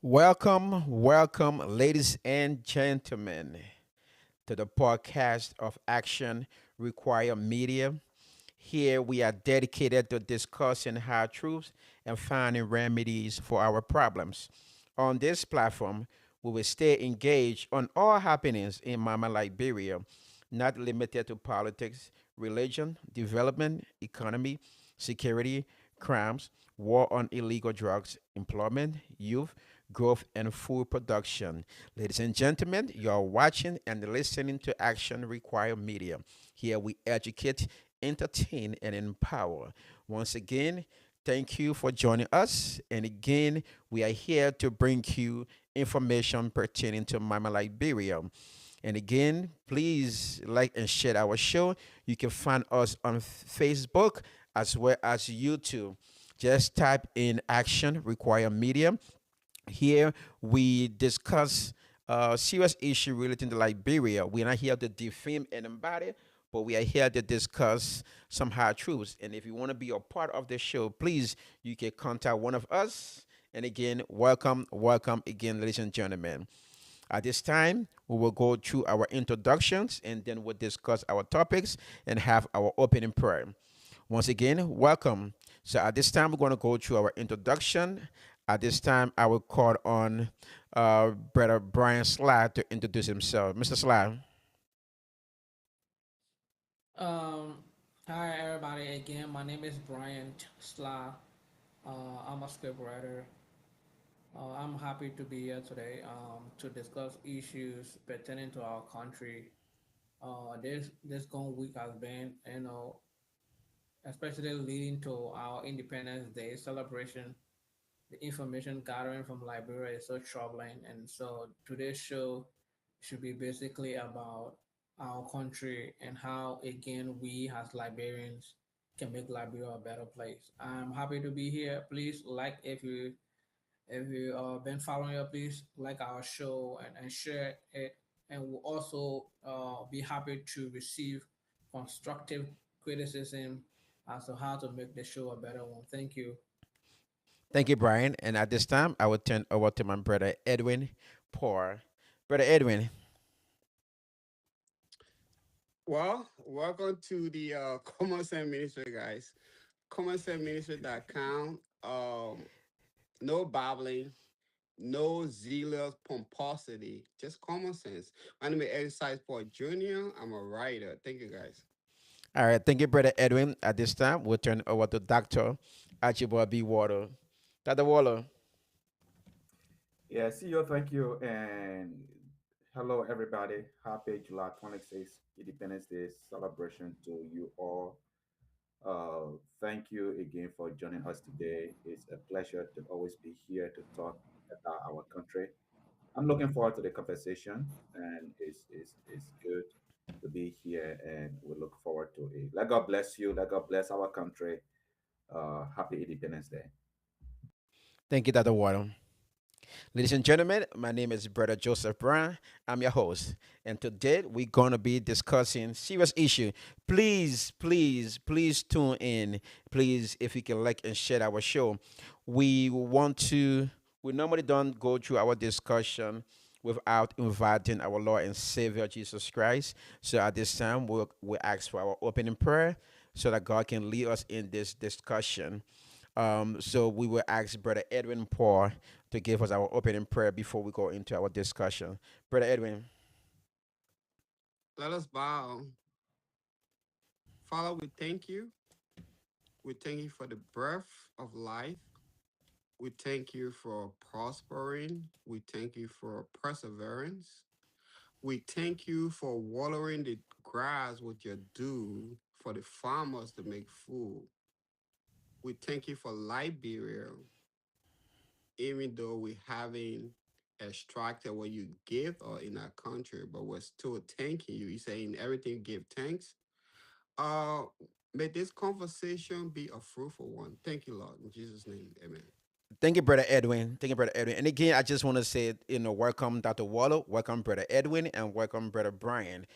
Welcome, ladies and gentlemen, to the podcast of Action Require Media. Here we are dedicated to discussing hard truths and finding remedies for our problems. On this platform, we will stay engaged on all happenings in Mama Liberia, not limited to politics, religion, development, economy, security, crimes, war on illegal drugs, employment, youth, growth, and food production. Ladies and gentlemen, you are watching and listening to Action Require Media. Here we educate, entertain, and empower. Once again, thank you for joining us. And again, we are here to bring you information pertaining to Mama Liberia. And again, please like and share our show. You can find us on Facebook as well as YouTube. Just type in Action Require Media. Here we discuss serious issue relating to Liberia. We're not here to defame anybody, but we are here to discuss some hard truths. And if you want to be a part of the show, please you can contact one of us. And again, welcome again, ladies and gentlemen. At this time, we will go through our introductions and then we'll discuss our topics and have our opening prayer. Once again, welcome. So at this time, we're going to go through our introduction. At this time, I will call on Brother Brian Sly to introduce himself. Mr. Sly. Um, Hi everybody again. My name is Brian Sla. I'm a scriptwriter. I'm happy to be here today to discuss issues pertaining to our country. This gone week has been, especially leading to our Independence Day celebration. The information gathering from Liberia is so troubling, and so today's show should be basically about our country and how again we as Liberians can make Liberia a better place. I'm happy to be here. Please like if you been following us, please like our show and share it, and we'll also be happy to receive constructive criticism as to how to make the show a better one. Thank you. Thank you, Brian. And at this time, I will turn over to my brother Edwin Poor. Brother Edwin, Well, welcome to the Common Sense Ministry, guys. CommonSenseMinistry.com. No babbling, no zealous pomposity, just common sense. My name is Exercise for Junior. I'm a writer. Thank you, guys. all right. Thank you, Brother Edwin. At this time, we'll turn over to Dr. Archibald B. Water. Dr. Waller. Yeah, see you, thank you, and hello, everybody. Happy July 26th Independence Day celebration to you all. Thank you again for joining us today. It's a pleasure to always be here to talk about our country. I'm looking forward to the conversation, and it's good to be here, and we look forward to it. Let God bless you. Let God bless our country. Happy Independence Day. Thank you, Dr. Water. Ladies and gentlemen, my name is Brother Joseph Brown. I'm your host, and today we're gonna be discussing serious issue. Please tune in. Please, if you can like and share our show, we want to. We normally don't go through our discussion without inviting our Lord and Savior Jesus Christ. So at this time, we ask for our opening prayer so that God can lead us in this discussion. So we will ask Brother Edwin Poor to give us our opening prayer before we go into our discussion. Brother Edwin. Let us bow. Father, we thank you. We thank you for the breath of life. We thank you for prospering. We thank you for perseverance. We thank you for watering the grass with your dew for the farmers to make food. We thank you for Liberia, even though we haven't extracted what you give in our country, but we're still thanking you. You say in everything give thanks. Uh May this conversation be a fruitful one. Thank you, Lord. In Jesus' name, amen. Thank you, Brother Edwin. Thank you, Brother Edwin. And again, I just want to say, welcome, Dr. Waller, welcome, Brother Edwin, and welcome, Brother Brian.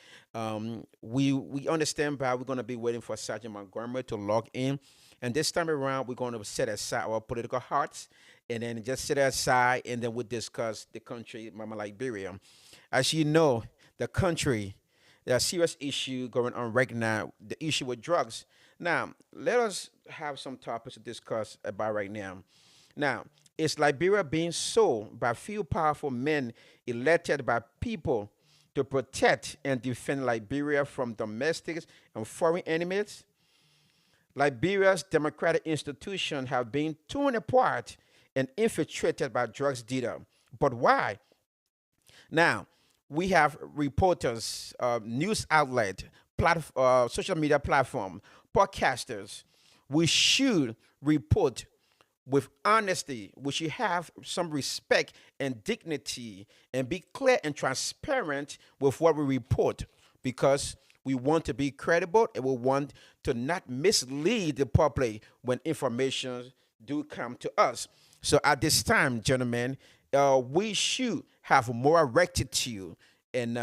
We understand, but we're going to be waiting for Sergeant Montgomery to log in. And this time around, we're going to set aside our political hearts and then just set aside, and then we discuss the country, Mama Liberia. As you know, the country, there's a serious issue going on right now, the issue with drugs. Now, let us have some topics to discuss about right now. Now, is Liberia being sold by few powerful men elected by people to protect and defend Liberia from domestic and foreign enemies? Liberia's democratic institutions have been torn apart and infiltrated by drugs dealers. But why? Now, we have reporters, news outlet, social media platform, podcasters. We should report with honesty. We should have some respect and dignity and be clear and transparent with what we report because we want to be credible and we want to not mislead the public when information do come to us. So at this time, gentlemen, we should have more rectitude and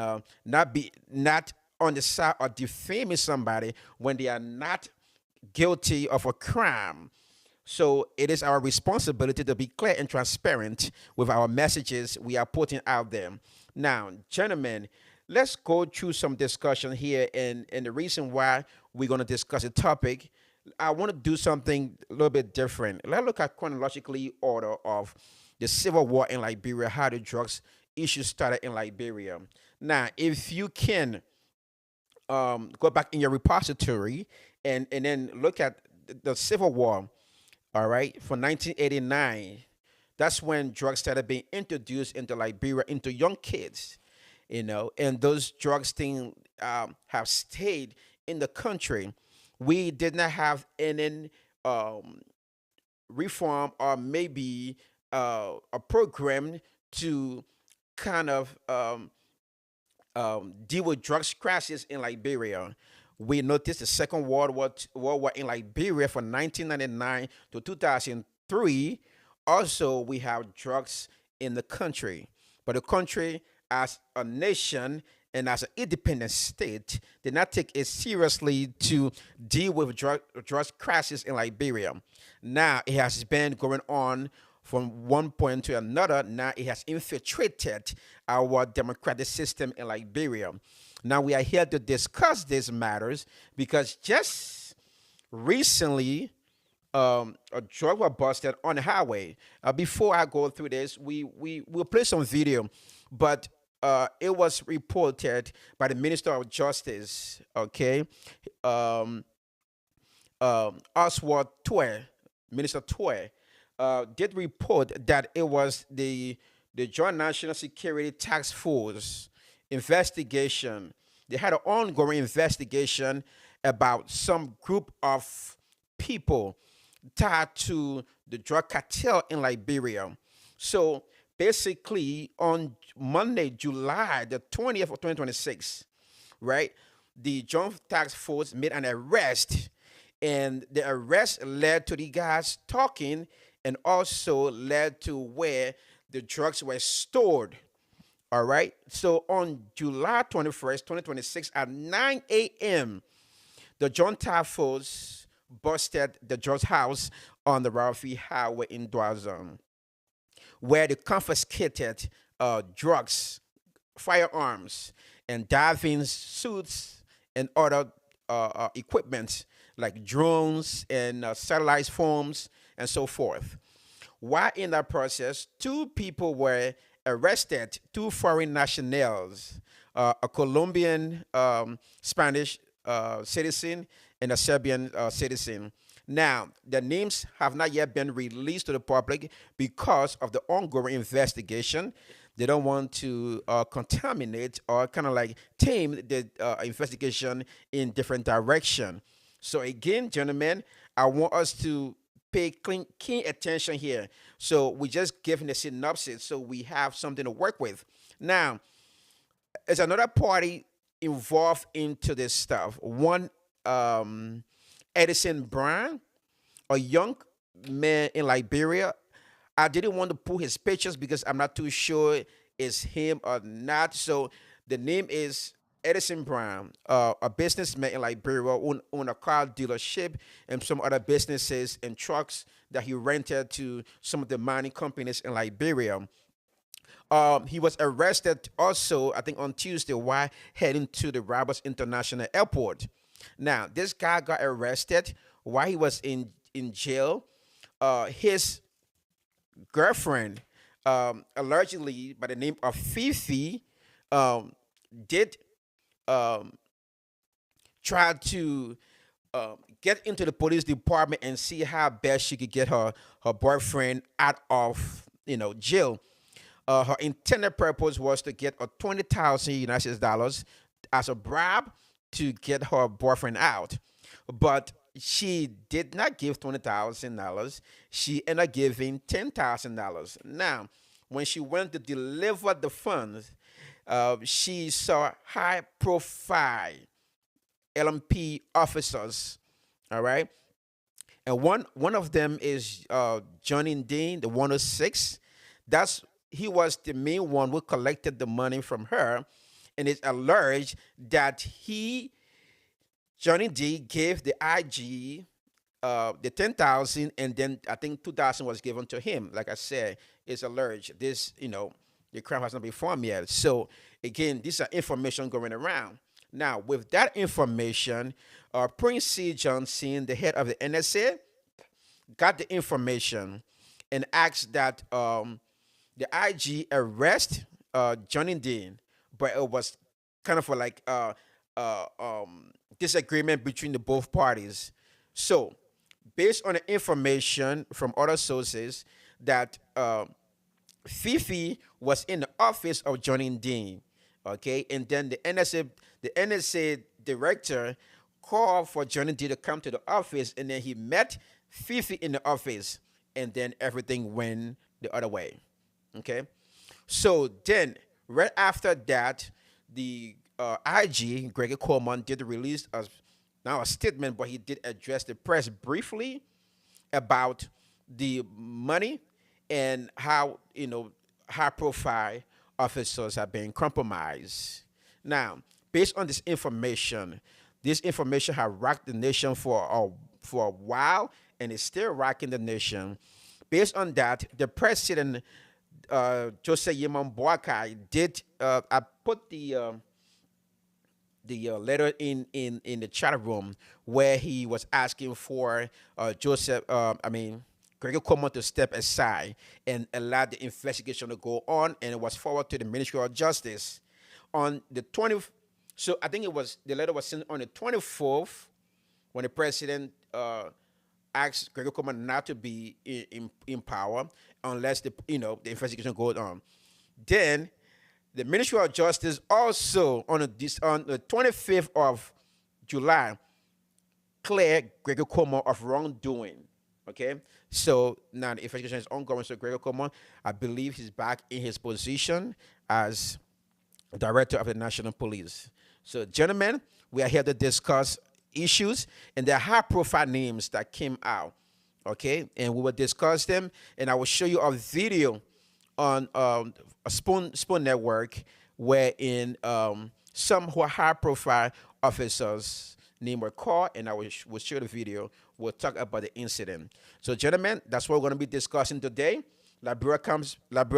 not on the side of defaming somebody when they are not guilty of a crime. So it is our responsibility to be clear and transparent with our messages we are putting out there. Now, gentlemen, let's go through some discussion here, and the reason why we're going to discuss the topic. I want to do something a little bit different. Let's look at chronologically order of the civil war in Liberia, how the drugs issue started in Liberia. Now, if you can go back in your repository and then look at the Civil War, all right, for 1989. That's when drugs started being introduced into Liberia into young kids, and those drugs thing have stayed in the country. We did not have any um, reform or maybe a program to kind of deal with drugs crisis in Liberia. We noticed the Second World War in Liberia from 1999 to 2003. Also, we have drugs in the country. But the country, as a nation and as an independent state, did not take it seriously to deal with drugs crisis in Liberia. Now, it has been going on from one point to another. Now it has infiltrated our democratic system in Liberia. Now we are here to discuss these matters because just recently, a drug was busted on the highway. Before I go through this, we will play some video, but it was reported by the Minister of Justice. Okay, um, Oswald Tue, Minister Tue, did report that it was the Joint National Security Task Force investigation. They had an ongoing investigation about some group of people tied to the drug cartel in Liberia. So basically, on Monday, July the 20th of 2026, right, the Joint Task Force made an arrest, and the arrest led to the guys talking and also led to where the drugs were stored. All right. So on July 21st, 2026, at 9 a.m., the Joint Task Force busted the drugs house on the Ralphie Highway in Dwazon, where they confiscated drugs, firearms, and diving suits and other equipment like drones and satellite phones and so forth. While in that process, two people were arrested, two foreign nationals, a Colombian Spanish citizen and a Serbian citizen. Now, the names have not yet been released to the public because of the ongoing investigation. They don't want to contaminate or kind of like tame the investigation in different direction. So again, gentlemen, I want us to pay keen attention here. So we just giving a synopsis so we have something to work with. Now, there's another party involved into this stuff. One, Edison Brown, a young man in Liberia, I didn't want to put his pictures because I'm not too sure it's him or not. So the name is Edison Brown, a businessman in Liberia, own a car dealership and some other businesses and trucks that he rented to some of the mining companies in Liberia. He was arrested also, I think, on Tuesday while heading to the Roberts International Airport. Now, this guy got arrested while he was in jail. His girlfriend, allegedly by the name of Fifi, um, did um, try to get into the police department and see how best she could get her boyfriend out of jail. Her intended purpose was to get a 20,000 United States dollars as a bribe to get her boyfriend out, but she did not give $20,000. She ended up giving $10,000. Now, when she went to deliver the funds, she saw high-profile LMP officers. All right, and one of them is Johnny Dean, the 106. That's He was the main one who collected the money from her, and it's alleged that Johnny D gave the IG the 10,000, and then I think 2,000 was given to him. Like I said, it's alleged. The crime has not been formed yet. So again, these are information going around. Now, with that information, Prince C. Johnson, the head of the NSA, got the information and asked that the IG arrest Johnny Dean, but it was kind of like disagreement between the both parties. So, based on the information from other sources, that Fifi was in the office of Johnny Dean, okay, and then the NSA director called for Johnny Dean to come to the office, and then he met Fifi in the office, and then everything went the other way. Okay, so then right after that, the IG Gregory Coleman did release now a statement, but he did address the press briefly about the money and how high profile officers have been compromised. Now, based on this information has rocked the nation for a while, and is still rocking the nation. Based on that, the president, Jose Yemon Boakai, did. I put the letter in the chat room where he was asking for Gregor Cuomo to step aside and allow the investigation to go on, and it was forwarded to the Ministry of Justice on the 20th. So I think the letter was sent on the 24th, when the president asked Gregor Cuomo not to be in power unless the investigation goes on. Then the Ministry of Justice also on the 25th of July cleared Gregor Cuomo of wrongdoing. Okay, so now the investigation is ongoing. So Gregor Cuomo, I believe he's back in his position as director of the National Police. So, gentlemen, we are here to discuss issues, and there are high-profile names that came out. Okay, and we will discuss them, and I will show you a video on a Spoon Network, wherein some who are high-profile officers name were called, and I will show the video. We'll talk about the incident. So, gentlemen, that's what we're going to be discussing today. Liberia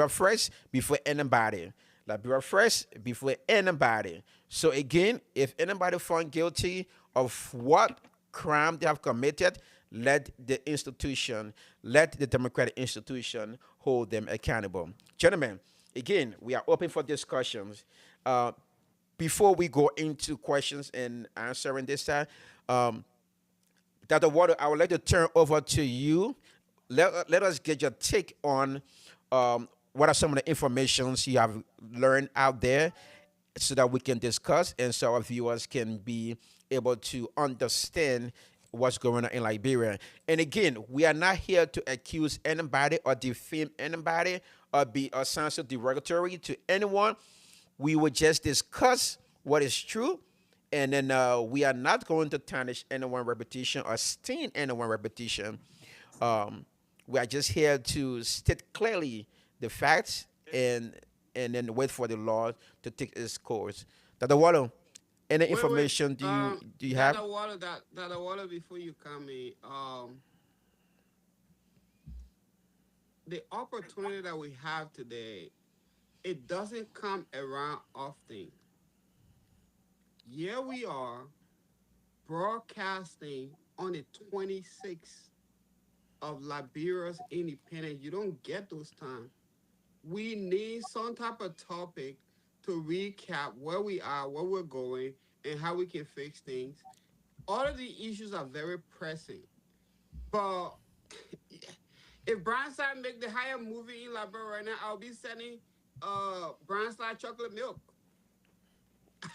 first before anybody. Liberia first before anybody. So again, if anybody found guilty of what crime they have committed, let the democratic institution hold them accountable. Gentlemen, again, we are open for discussions. Before we go into questions and answering this time, Dr. Water, I would like to turn over to you. Let us get your take on what are some of the informations you have learned out there, so that we can discuss and so our viewers can be able to understand what's going on in Liberia. And again, we are not here to accuse anybody or defame anybody or be offensive derogatory to anyone. We will just discuss what is true, and then we are not going to tarnish anyone's reputation or stain anyone's reputation. We are just here to state clearly the facts and then wait for the law to take its course. Dr. Wallo, any Wait. information do you That have? the water that the water before you come in. The opportunity that we have today, it doesn't come around often. Here we are broadcasting on the 26th of Liberia's independence. You don't get those times. We need some type of topic to recap where we are, where we're going, and how we can fix things. All of the issues are very pressing. But if Brian Side make the higher movie in Liberia right now, I'll be sending Brian Side chocolate milk.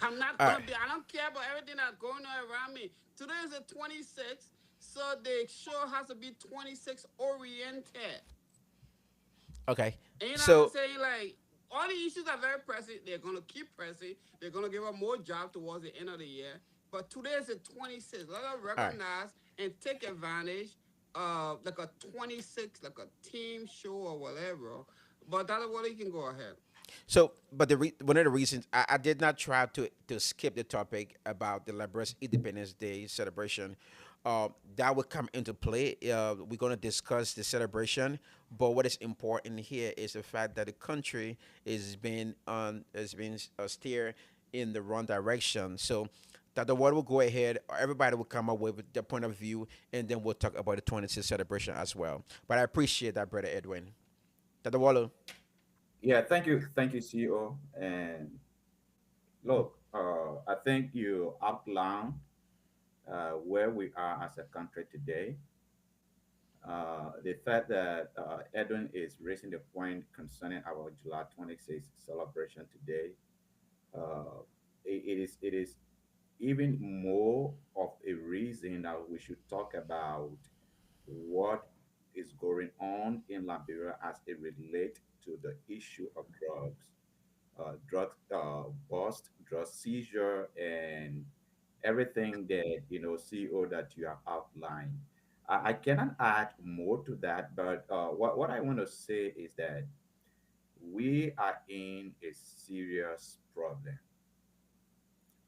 I'm not All right. gonna be. I don't care about everything that's going on around me. Today is the 26th, so the show has to be 26 oriented. Okay. And you know what I'm So, saying? Like all the issues are very pressing. They're gonna keep pressing. They're gonna give us more jobs towards the end of the year. But today is the 26th. Let us all right. recognize and take advantage of like a 26, like a team show or whatever. But that's what you can go ahead. So, but one of the reasons I did not try to skip the topic about the Liberia's Independence Day celebration, that will come into play. We're going to discuss the celebration, but what is important here is the fact that the country is being steered in the wrong direction. So, that the world will go ahead. Everybody will come up with their point of view, and then we'll talk about the 26th celebration as well. But I appreciate that, brother Edwin. Dr. Wallo. Yeah, thank you, CEO. And look, I think you outlined where we are as a country today. The fact that Edwin is raising the point concerning our July 26th celebration today, uh, it is even more of a reason that we should talk about what is going on in Liberia as it relates to the issue of drug bust, drug seizure, and everything that CEO that you have outlined. I cannot add more to that, but what I want to say is that we are in a serious problem.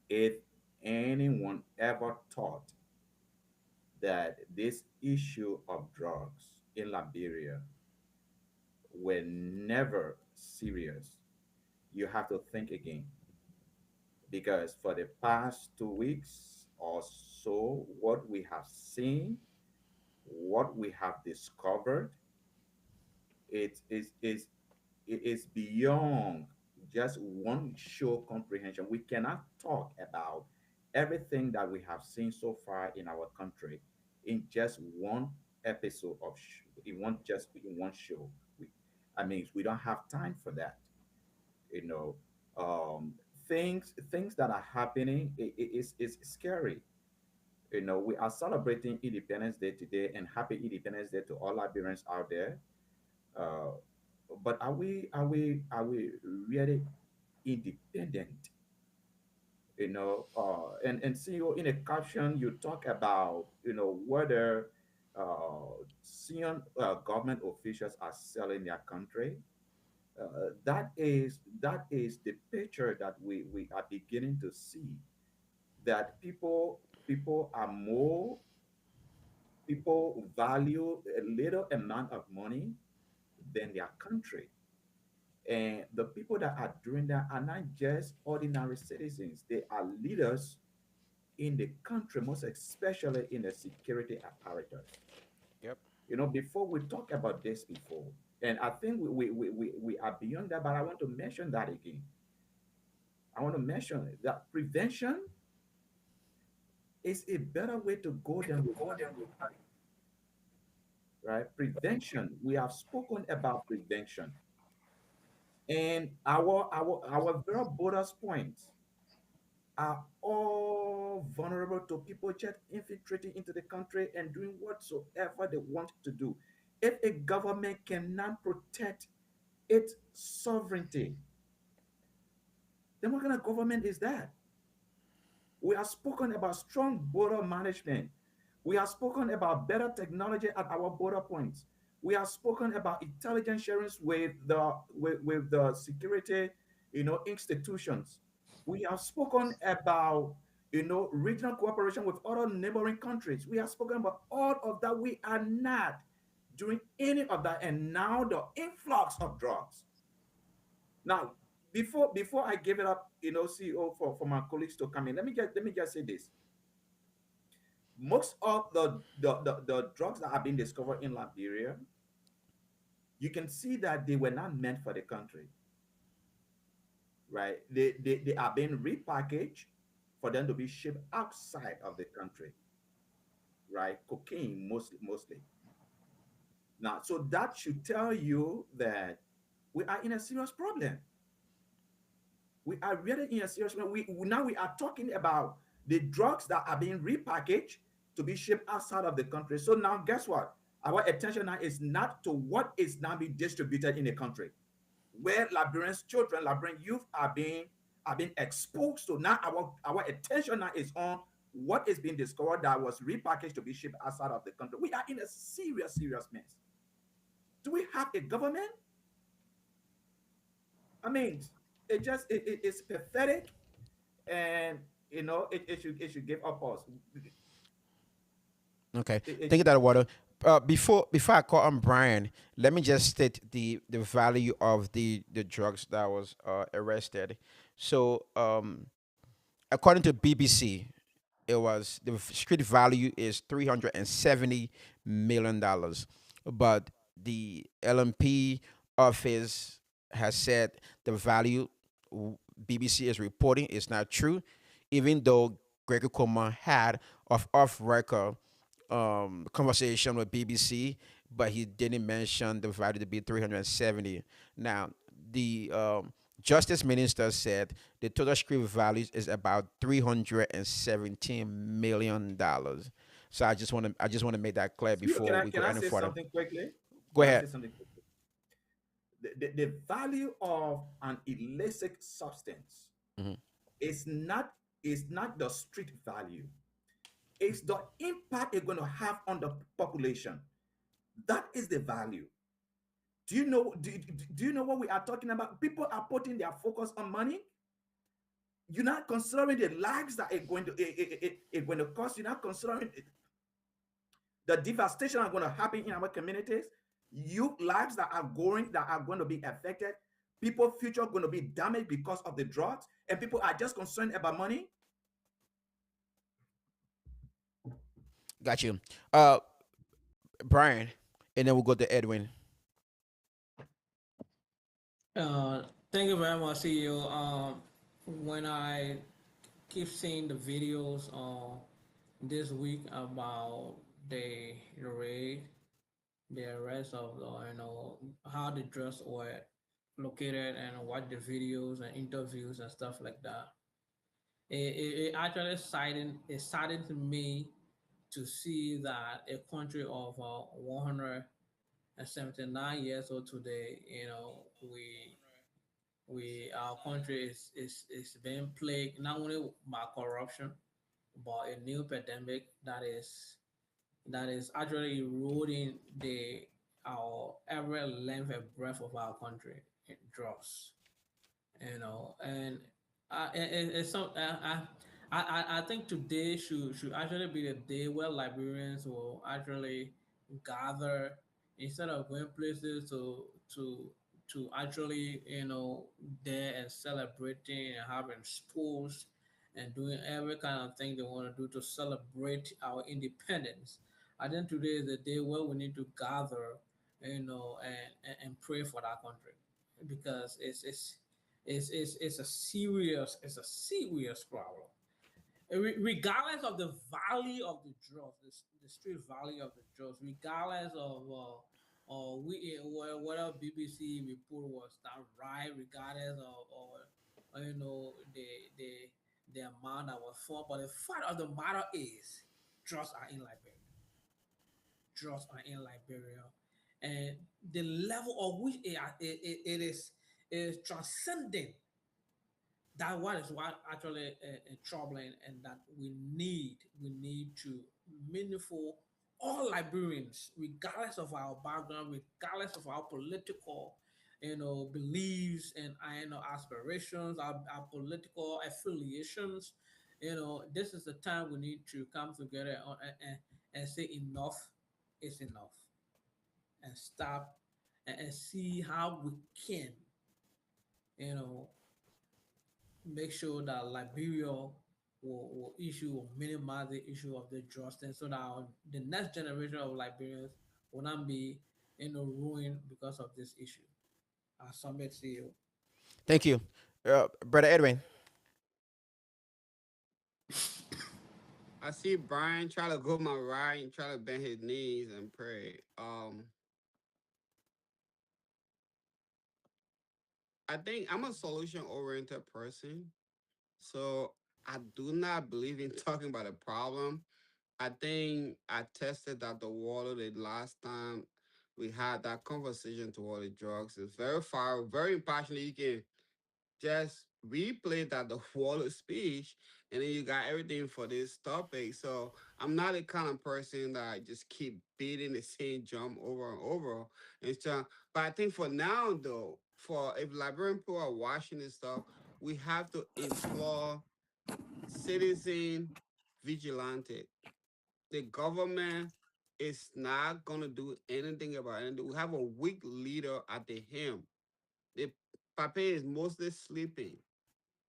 If anyone ever thought that this issue of drugs in Liberia were never serious, you have to think again. Because for the past 2 weeks or so, what we have seen, what we have discovered, it is beyond just one show comprehension. We cannot talk about everything that we have seen so far in our country in just one episode in one show. I mean, we don't have time for that. You know, um, things that are happening is scary. We are celebrating Independence Day today, and happy Independence Day to all Liberians out there. Uh, but are we really independent? And CEO, in a caption you talk about whether senior government officials are selling their country. That is the picture that we are beginning to see, that people are more people value a little amount of money than their country. And the people that are doing that are not just ordinary citizens, they are leaders in the country, most especially in the security apparatus. Yep. Before we talk about this before, and I think we are beyond that, but I want to mention that again. I want to mention that prevention is a better way to go than recovery, right? Prevention, we have spoken about prevention. And our very bonus points are all vulnerable to people just infiltrating into the country and doing whatsoever they want to do. If a government cannot protect its sovereignty, then what kind of government is that? We have spoken about strong border management. We have spoken about better technology at our border points. We have spoken about intelligence sharing with the security, institutions. We have spoken about regional cooperation with other neighboring countries. We have spoken about all of that. We are not doing any of that, and now the influx of drugs. Now, before I give it up, CEO, for my colleagues to come in, let me just say this: most of the drugs that have been discovered in Liberia, you can see that they were not meant for the country, right? They are being repackaged for them to be shipped outside of the country, right? Cocaine mostly. Now, so that should tell you that we are in a serious problem. We are really in a serious problem. Now we are talking about the drugs that are being repackaged to be shipped outside of the country. So now, guess what? Our attention now is not to what is now being distributed in the country, where Liberians children, Liberian youth are being exposed to. Now our attention now is on what is being discovered that was repackaged to be shipped outside of the country. We are in a serious mess. Do we have a government? I mean, it's pathetic, and it should give up us. Okay, It thank you, should, Dr. it Water. should Before I call on Brian, let me just state the value of the drugs that was arrested. So, according to BBC, it was the street value is $370 million, but the LMP office has said the value BBC is reporting is not true, even though Gregory Coma had off record conversation with BBC, but he didn't mention the value to be 370. Now, the Justice Minister said the total street value is about $317 million. So I just want to make that clear you can before I we can go I any say further. something quickly? Go Can I say ahead. something quickly? The value of an illicit substance Hmm. is not the street value. It's the impact it's going to have on the population. That is the value. Do you know what we are talking about? People are putting their focus on money. You're not considering the lives that it going to cost. You're not considering the devastation are going to happen in our communities. You lives that are going to be affected. People future going to be damaged because of the drugs, and people are just concerned about money. Got you. Uh, Brian, and then we'll go to Edwin. Thank you very much, CEO. When I keep seeing the videos this week about the raid, the arrest of how the drugs were located, and watch the videos and interviews and stuff like that. It actually exciting to me to see that a country of 179 years old today, we our country is being plagued not only by corruption, but a new pandemic that is actually eroding the our every length and breadth of our country. It drugs, and it's some I think today should actually be the day where Liberians will actually gather instead of going places to actually there and celebrating and having sports and doing every kind of thing they want to do to celebrate our independence. I think today is the day where we need to gather, and pray for that country, because it's a serious problem. Regardless of the value of the drugs, the street value of the drugs, regardless of whether BBC report was that right, regardless of the amount that was fought, but the fact of the matter is, drugs are in Liberia. Drugs are in Liberia, and the level of which it is transcending. That what is what actually troubling, and that we need to meaningful all Liberians, regardless of our background, regardless of our political, beliefs and aspirations, our political affiliations, this is the time we need to come together and say enough is enough, and stop and see how we can, you know, make sure that Liberia will minimize the issue of the drought, and so that the next generation of Liberians will not be ruined because of this issue. I submit to you. Thank you, brother Edwin. I see Brian try to go my right and try to bend his knees and pray. I think I'm a solution oriented person. So I do not believe in talking about a problem. I think I tested out the water the last time we had that conversation toward the drugs. It's very far, very passionate. You can just replay that the water speech, and then you got everything for this topic. So I'm not the kind of person that just keep beating the same drum over and over. And so, but I think for now though, for if Liberian people are watching this stuff, we have to implore citizen vigilante. The government is not gonna do anything about it. We have a weak leader at the helm. The Pape is mostly sleeping.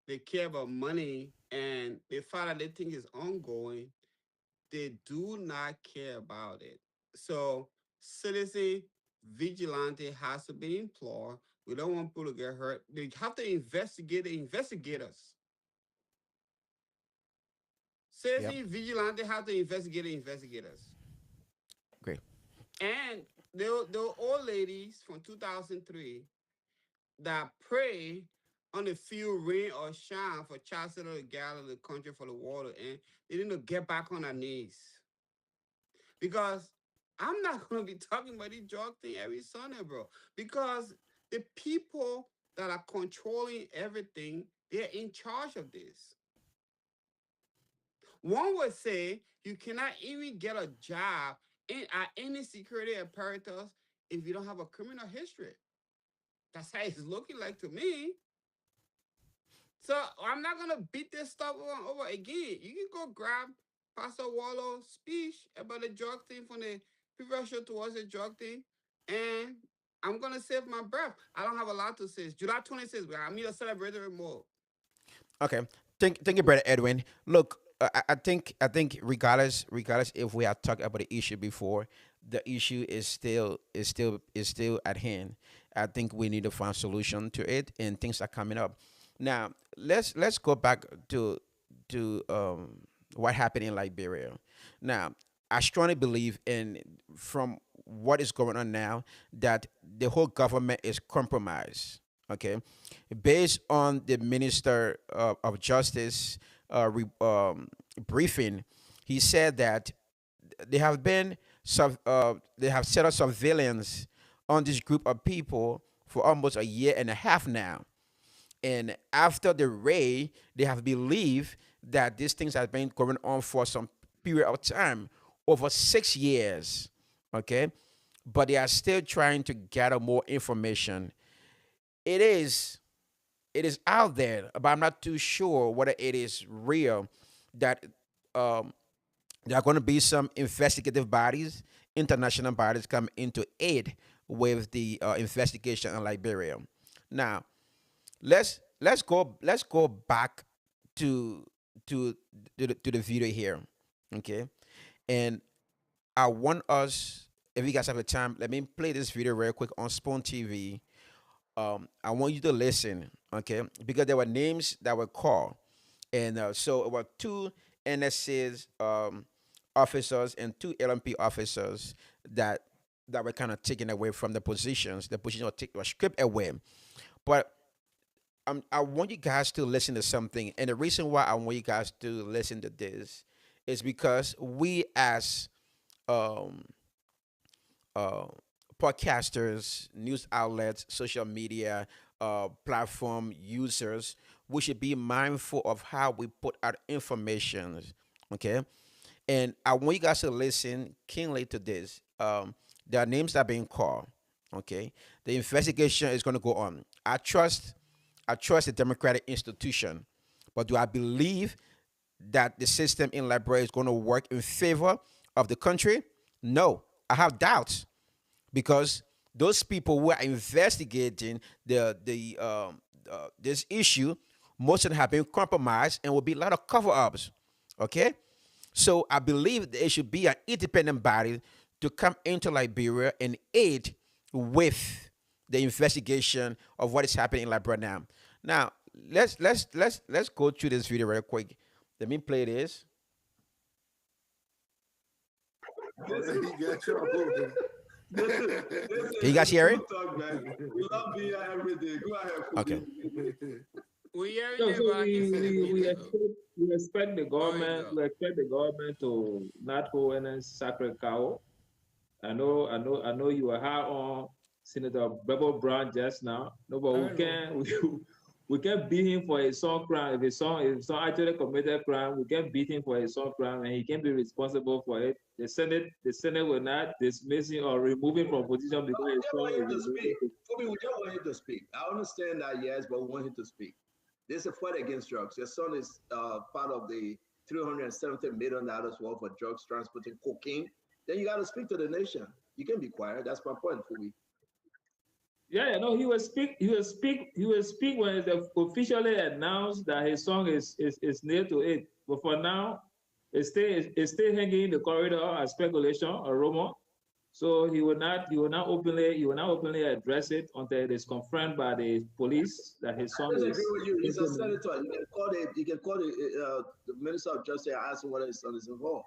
They care about money, and the fact that they think is ongoing, they do not care about it. So citizen vigilante has to be implored. We don't want people to get hurt. They have to investigate the investigators. Yep. Citizen vigilante have to investigate the investigators. Great. And the old ladies from 2003 that pray on the field, rain or shine, for chancellor to gather the country for the water, and they need to get back on their knees. Because I'm not gonna be talking about this drug thing every Sunday, bro. Because the people that are controlling everything, they're in charge of this. One would say you cannot even get a job at any security apparatus if you don't have a criminal history. That's how it's looking like to me. So I'm not gonna beat this stuff over and over again. You can go grab Pastor Wallow's speech about the drug thing from the previous show towards the drug thing, and I'm gonna save my breath. I don't have a lot to say. It's July 26th, but I'm here to celebrate it more. Okay. Thank you, brother Edwin. Look, I think regardless if we have talked about the issue before, the issue is still at hand. I think we need to find solution to it, and things are coming up. Now let's go back to what happened in Liberia. Now I strongly believe in, from what is going on now, that the whole government is compromised. Okay, based on the Minister of Justice briefing, he said that they have been they have set up surveillance on this group of people for almost a year and a half now. And after the raid, they have believed that these things have been going on for some period of time, over 6 years. Okay, but they are still trying to gather more information. It is it is out there, but I'm not too sure whether it is real that um, there are going to be some investigative bodies, international bodies, come into aid with the investigation in Liberia. Now, let's go back to to the video here, okay? And I want us, if you guys have the time, let me play this video real quick on Spoon TV. I want you to listen, okay? Because there were names that were called, and so it were two NSC's officers and two LMP officers that were kind of taken away from the positions. The position were stripped away. But I want you guys to listen to something, and the reason why I want you guys to listen to this is because we, as um, uh, podcasters, news outlets, social media platform users, we should be mindful of how we put out information. Okay, And I want you guys to listen keenly to this. Their names are being called. Okay, the investigation is going to go on. I trust the democratic institution, but do I believe that the system in Liberia is going to work in favor of the country? No, I have doubts because those people who are investigating this issue, most of them have been compromised and will be a lot of cover-ups. Okay, so I believe there should be an independent body to come into Liberia and aid with the investigation of what is happening in Liberia now. Now let's go through this video real quick. Let me play this. Oh, he got trouble. Can you guys hear it? Good talk, man. We love being here every day. Go ahead, Okay. Kubi. We hearing So, you, so but I can see the we video. expect the Oh, you government go. we expect the government to not hold any sacred cow. I know you were high on Senator Bebo Brown just now. No, but I we don't know. can we can beat him for a song crime. If his son actually committed crime, we can beat him for a song crime, and he can be responsible for it. The Senate will not dismiss him or remove him from position because We his just song want him is to speak. related. Kubi, we just want him to speak. I understand that, yes, but we want him to speak. There's a fight against drugs. Your son is part of the $370 million worth of drugs transporting cocaine. Then you got to speak to the nation. You can be quiet. That's my point, Kubi. Yeah, no, he will speak. He will speak. He will speak when it's officially announced that his song is near to it. But for now, it's still hanging in the corridor as speculation or rumor. So he will not openly address it until it is confirmed by the police that his I song disagree is with you. He's a implemented. senator. You can call the Minister of Justice and ask him whether his son is involved.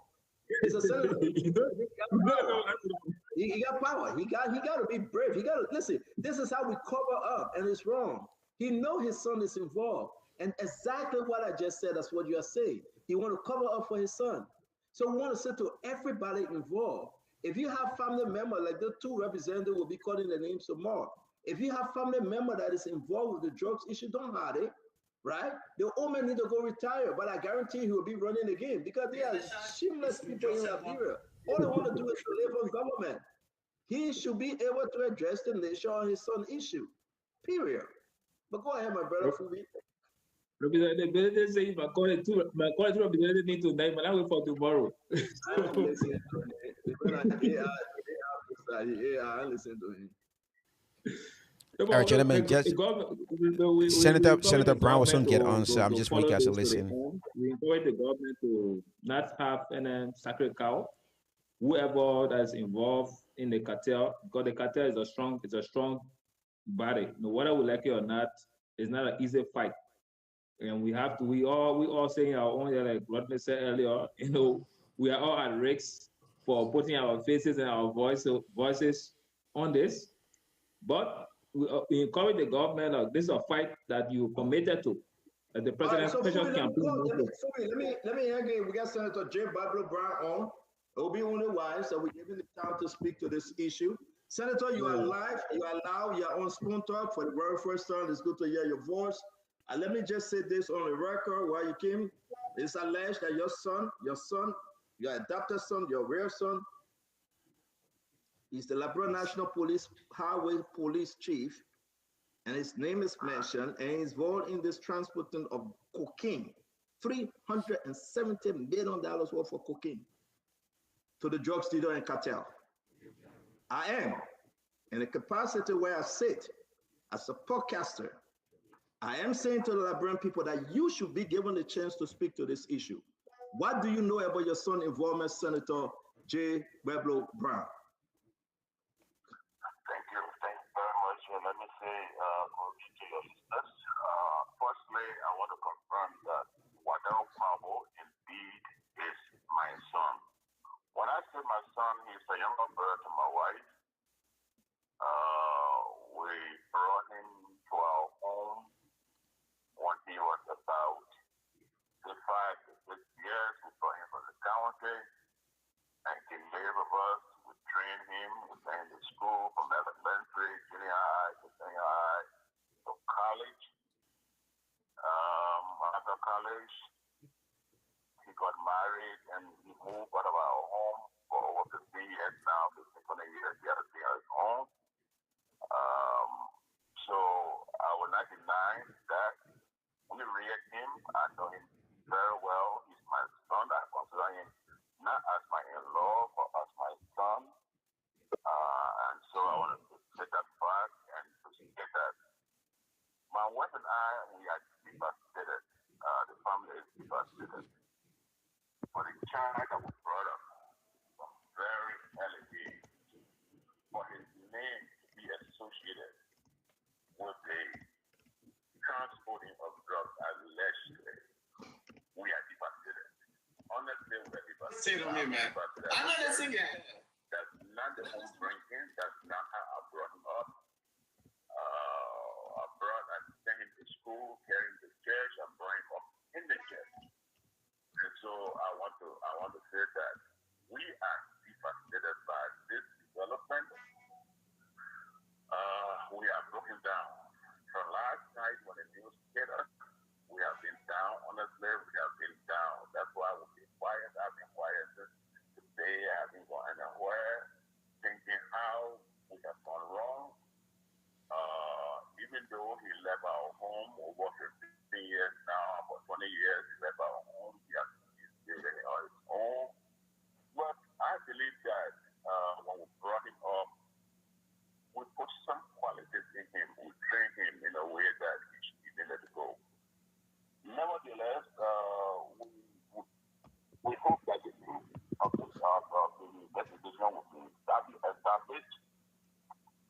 He's a senator. You know, He got you power. know, He got power. He got to be brave. He got to listen. This is how we cover up, and it's wrong. He know his son is involved, and exactly what I just said. That's what you are saying. He want to cover up for his son. So we want to say to everybody involved. If you have family member like the two representatives will be calling the names tomorrow. If you have family member that is involved with the drugs issue, don't hide it, right? The old man need to go retire, but I guarantee he will be running again because they are shameless people in Liberia. All they want to do is to live on government. He should be able to address the nation on his son issue. Period. But go ahead, my brother Fubi. Representative say my call to representative need tonight, but I wait for tomorrow. I am listening to him. When I listen to him. No, All right, but gentlemen. the Just government, we encourage Senator the Brown will soon government get on, so I'm to just want you follow guys to this to the listen. end. We encourage the government to not have any sacred cow. Whoever that's involved in the cartel, because the cartel is a strong body. No, whether we like it or not, it's not an easy fight. And we all saying our own, like Rodney said earlier, we are all at risk for putting our faces and our voices on this. But we encourage the government, this is a fight that you committed to. That the All right, president's so special Fubi, let me campaign call. message. Let me again. We got Senator J. Bablo Brown on. It will be on the wire, so we're giving the time to speak to this issue. Senator, you are Yeah. live. You are loud. You are on Spoon Talk for the very first time. It's good to hear your voice. And let me just say this on the record while you came. It's alleged that your adopted son, your real son, is the Liberia National Police Highway Police Chief, and his name is mentioned, and he's involved in this transporting of cocaine, $370 million worth of cocaine to the drug dealer and cartel. I am in a capacity where I sit as a podcaster. I am saying to the Liberian people that you should be given a chance to speak to this issue. What do you know about your son's involvement, Senator J. Weblo Brown? Thank you. Thank you very much. Let me say, coach to your listeners. Firstly, I want to confirm that Wadell Pabo indeed is my son. When I say my son, he's a younger brother to my wife. We brought him to our home when he was about 5 to 6 years. We brought him from the county and he lived with us. We trained him. We sent him to school from elementary, junior high, to senior high, to college. After college, he got married and he moved wife and I, we are devastated. The family is devastated. For the child that was brought up from very early age, for his name to be associated with the transporting of drugs allegedly, we are devastated. Honestly, we are Say devastated. to me, man. I'm not listening yet. That's not the home drinking. That's not how I brought him up. I sent him to school, carrying the church, and brought him up in the church. And so I want to say that we are devastated by this development. We are broken down. From last night when the news hit us, we have been down. Honestly, we have been down. That's why we've been quiet. I've been quiet since today. I've been going nowhere, thinking how we have gone wrong. Even though he left our home over 15 years now, about 20 years, he left our home. He's living on his own. But I believe that when we brought him up, we put some qualities in him. We trained him in a way that he needed to go. Nevertheless, we hope that the truth of the investigation will be established.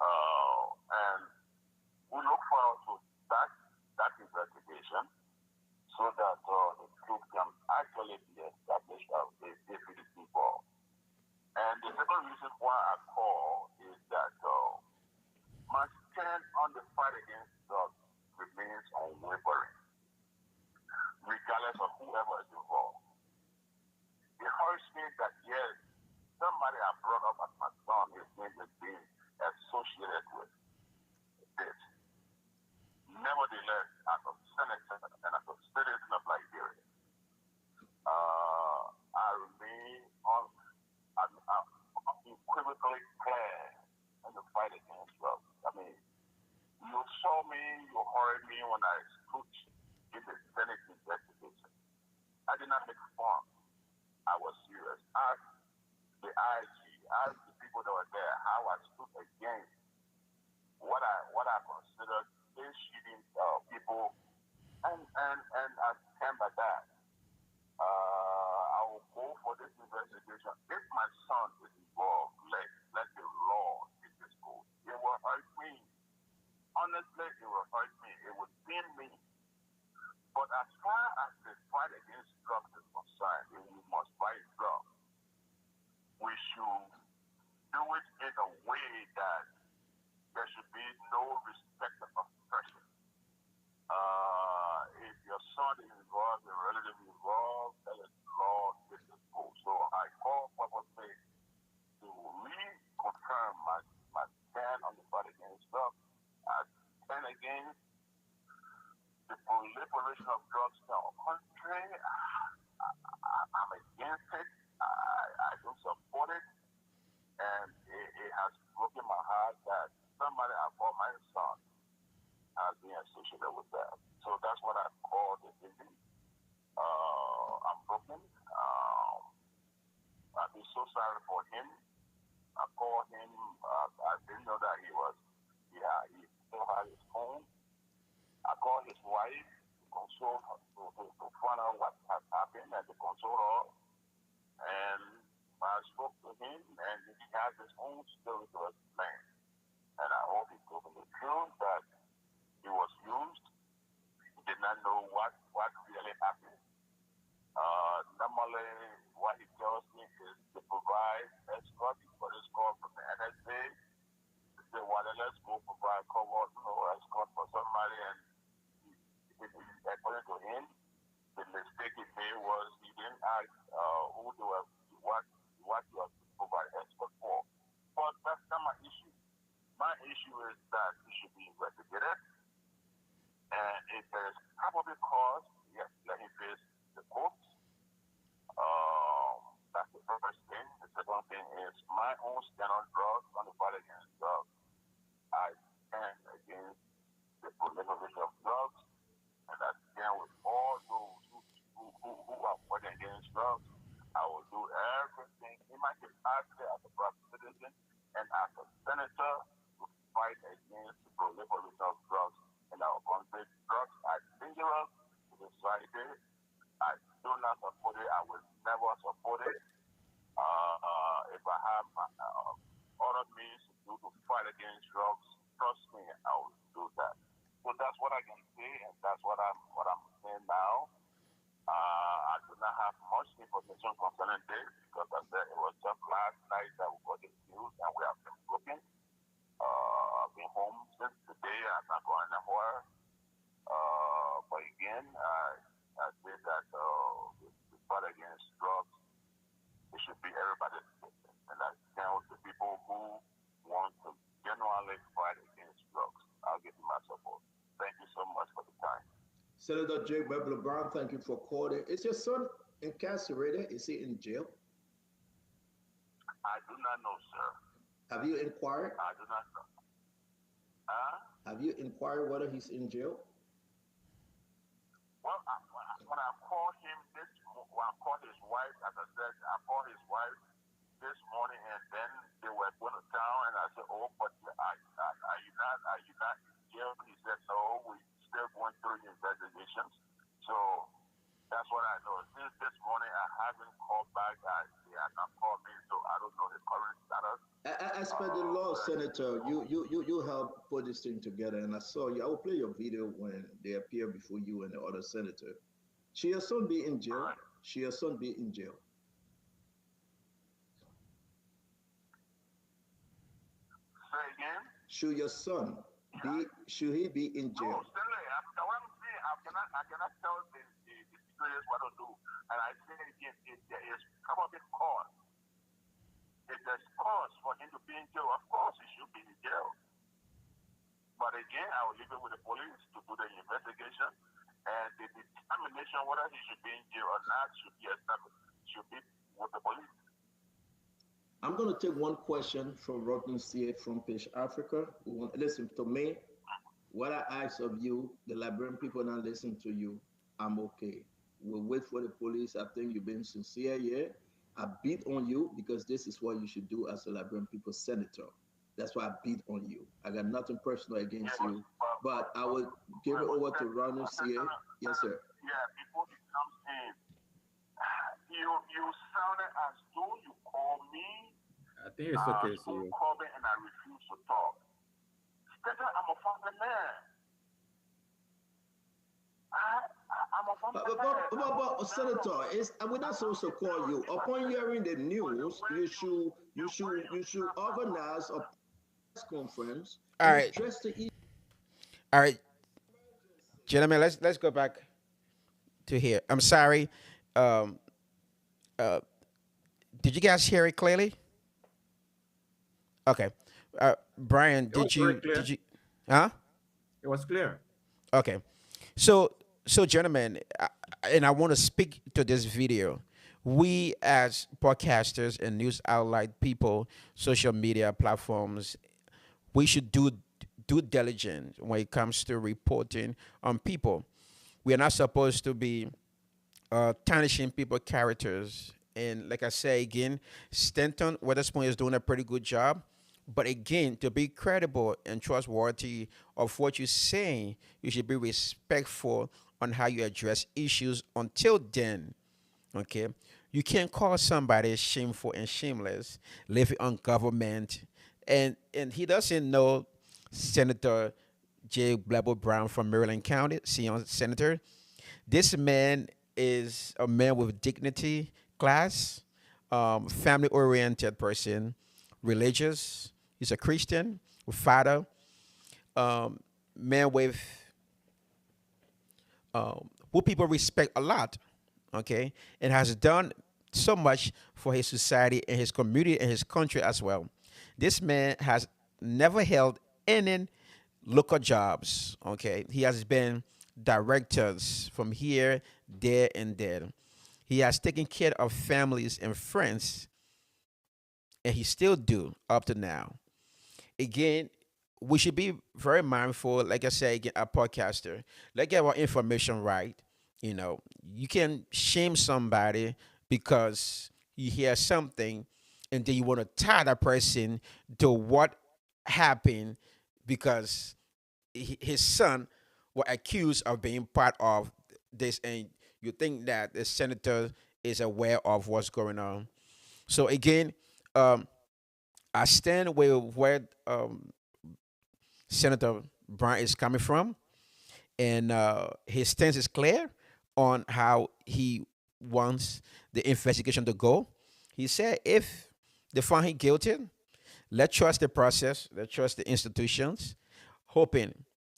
And we look forward to that investigation so that the truth can actually be established of the deputy people. And the second reason why I call is that my stand on the fight against drugs remains unwavering, regardless of whoever is involved. It hurts me that yes, somebody I brought up as my son is being associated with this. Nevertheless, as a senator and as a citizen of Liberia, I remain unequivocally clear in the fight against drugs. I mean, you saw me, you heard me when I stood in the Senate investigation. I did not make fun. I was serious. Ask the IG, ask the people that were there how I stood against what I considered cheating people, and I stand by that. I will go for this investigation. If my son is involved, let the law take this course. It will hurt me. Honestly, it will hurt me. It will pain me. But as far as the fight against drugs is concerned, if we must fight drugs, we should do it in a way that there should be no respect of person. If your son is involved, your relative is involved, let the law take the course. So I call purposely to reconfirm my stand on the fight against drugs. I stand against the proliferation of drugs in our country. I'm against it. I don't support it. And it has broken my heart that somebody I call my son has been associated with that. So that's what I call the thinking. I'm broken. I've been so sorry for him. I called him. I didn't know that he still had his phone. I called his wife to console her, to find out what has happened and to console her. And I spoke to him, and he has his own story to explain. And I hope he told me the truth that he was used. He did not know what really happened. Normally, what he tells me is to provide escort for this call from the NSA. He said, well, then let's go provide cover, escort for somebody. And according to him, the mistake he made was he didn't ask who they were, what you have to provide escort for. But that's not my issue. My issue is that he should be investigated. And if there's probable cause, yes, let him face the court. That's the first thing. The second thing is my own stand on drugs, on the fight against drugs. I stand against the proliferation of drugs, and I stand with all those who are fighting against drugs. I will do everything in my capacity as a private citizen and as a senator to fight against the proliferation of drugs in our country. Drugs dangerous to the society. I do not support it. I will never support it. If I have other means to do to fight against drugs, trust me, I will do that. So that's what I can say, and that's what I'm saying now. I do not have much information concerning this because I said it was just last night that we got the news, and we have been looking. I've been home since today. I'm not going anywhere. But again, I say that the fight against drugs, it should be everybody's business. And I tell the people who want to genuinely fight against drugs, I'll give you my support. Thank you so much for the time. Senator Jay Webber Brown, thank you for calling. Is your son incarcerated? Is he in jail? I do not know, sir. Have you inquired? I do not know. Huh? Have you inquired whether he's in jail? Well, when I called him when I called his wife, as I said, I called his wife this morning, and then they were going to town, and I said, "Oh, but are you not in jail?" He said, "No, we still going through investigations." So that's what I know. Since this morning, I haven't called back. They have not called me, so I don't know the current status. As per the law, Senator, you helped put this thing together, and I saw you. I will play your video when they appear before you and the other senator. Should your son be in jail? Right. Should your son be in jail? Say again? Should your son be? Should he be in No, jail? Stanley, what I'm saying, I cannot tell the serious what to do. And I say again, if there is probably cause, if there's cause for him to be in jail, of course he should be in jail. But again, I will leave it with the police to do the investigation, and the determination whether he should be in jail or not should be established, should be with the police. I'm going to take one question from Rodney C. from Page Africa. Listen to me. What I ask of you, the Liberian people not listen to you, I'm okay. We'll wait for the police. I think you've been sincere here. I beat on you because this is what you should do as a Liberian people senator. That's why I beat on you. I got nothing personal against you, but I will give it over to Ronald C. Yes, sir. Yeah, before he comes in, you sounded as though you called me. I think it's okay, So CEO. call me and I refuse to talk. Stella, I'm a family man. I'm a family man. Senator, we're not supposed to call you. Upon hearing the news, you should organize a press conference All and right, address the issue. all right, gentlemen. Let's go back to here. I'm sorry. Um, uh, did you guys hear it clearly? Okay. Brian, It was very clear. did you? Huh? It was clear. Okay. So gentlemen, and I want to speak to this video. We as podcasters and news outlet people, social media platforms, we should do due diligence when it comes to reporting on people. We are not supposed to be tarnishing people characters. And like I say again, Stanton Weatherspoon is doing a pretty good job. But again, to be credible and trustworthy of what you're saying, you should be respectful on how you address issues. Until then, okay, you can't call somebody shameful and shameless, living on government, and he doesn't know Senator J. Blabble Brown from Maryland County, Senator. This man is a man with dignity, class, family oriented person, religious. He's a Christian, father, man with who people respect a lot, okay, and has done so much for his society and his community and his country as well. This man has never held any local jobs, okay. He has been directors from here, there, and there. He has taken care of families and friends, and he still do up to now. Again, we should be very mindful. Like I say, again, a podcaster, let's get our information right. You know, you can shame somebody because you hear something, and then you want to tie that person to what happened because his son were accused of being part of this, and you think that the senator is aware of what's going on. So again, um, I stand with where Senator Brown is coming from, and his stance is clear on how he wants the investigation to go. He said if they find him guilty, let's trust the process, let's trust the institutions, hoping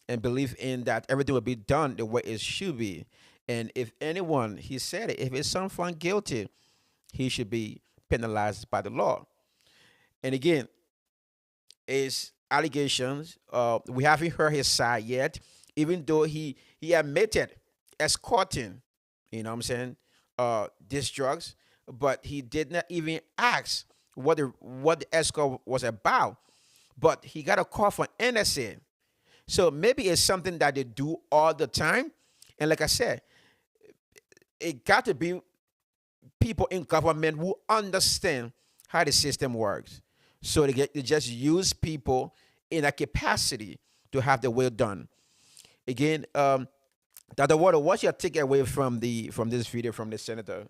and believe in that everything will be done the way it should be. And if anyone, he said it, if it's someone found guilty, he should be penalized by the law. And again, his allegations, we haven't heard his side yet, even though he admitted escorting, you know what I'm saying, these drugs, but he did not even ask what the escort was about. But he got a call from NSA. So maybe it's something that they do all the time. And like I said, it got to be people in government who understand how the system works. So they just use people in a capacity to have the will done. Again, Dr. Water, what's your takeaway from this video from the senator?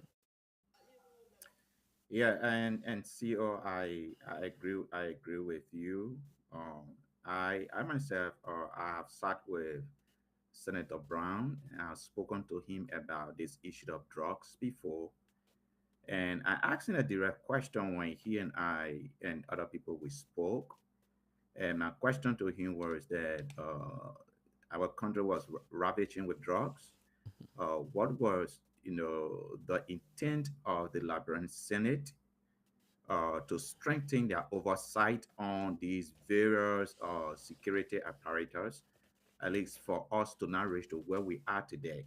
Yeah, and CO, I agree with you. I myself, I have sat with Senator Brown, and I've spoken to him about this issue of drugs before, and I asked him a direct question when he and I and other people we spoke, and my question to him was that our country was ravaging with drugs. What was, the intent of the Liberian Senate to strengthen their oversight on these various security apparatus, at least for us to now reach to where we are today.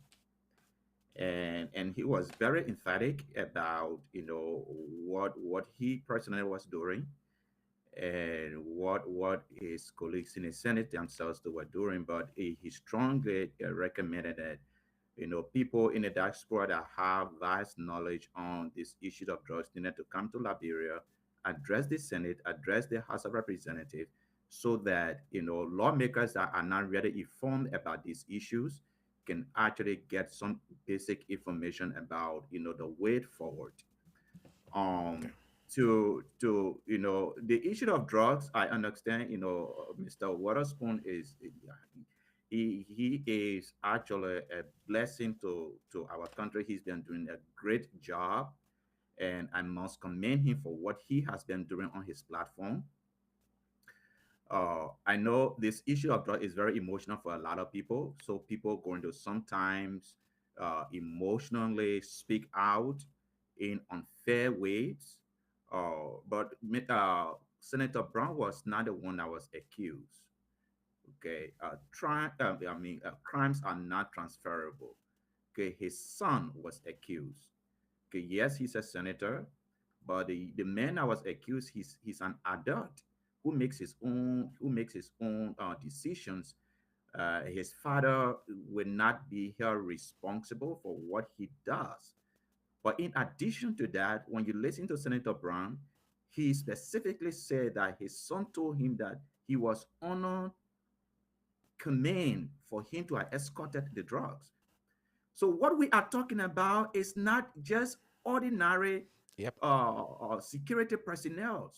And he was very emphatic about, what he personally was doing and what his colleagues in the Senate themselves they were doing. But he strongly recommended that, people in the diaspora that have vast knowledge on this issue of drugs needed to come to Liberia, address the Senate, address the House of Representatives, so that, lawmakers that are not really informed about these issues can actually get some basic information about, the way forward. Okay. um to the issue of drugs, I understand, Mr. Waterspoon is, he is actually a blessing to our country. He's been doing a great job, and I must commend him for what he has been doing on his platform. I know this issue of drug is very emotional for a lot of people. So people going to sometimes emotionally speak out in unfair ways. But Senator Brown was not the one that was accused. Okay, crimes are not transferable. Okay, his son was accused. Okay, yes, he's a senator, but the man that was accused, he's an adult who makes his own decisions. His father will not be held responsible for what he does. But in addition to that, when you listen to Senator Brown, he specifically said that his son told him that he was under command for him to have escorted the drugs. So what we are talking about is not just ordinary Yep. security personnel.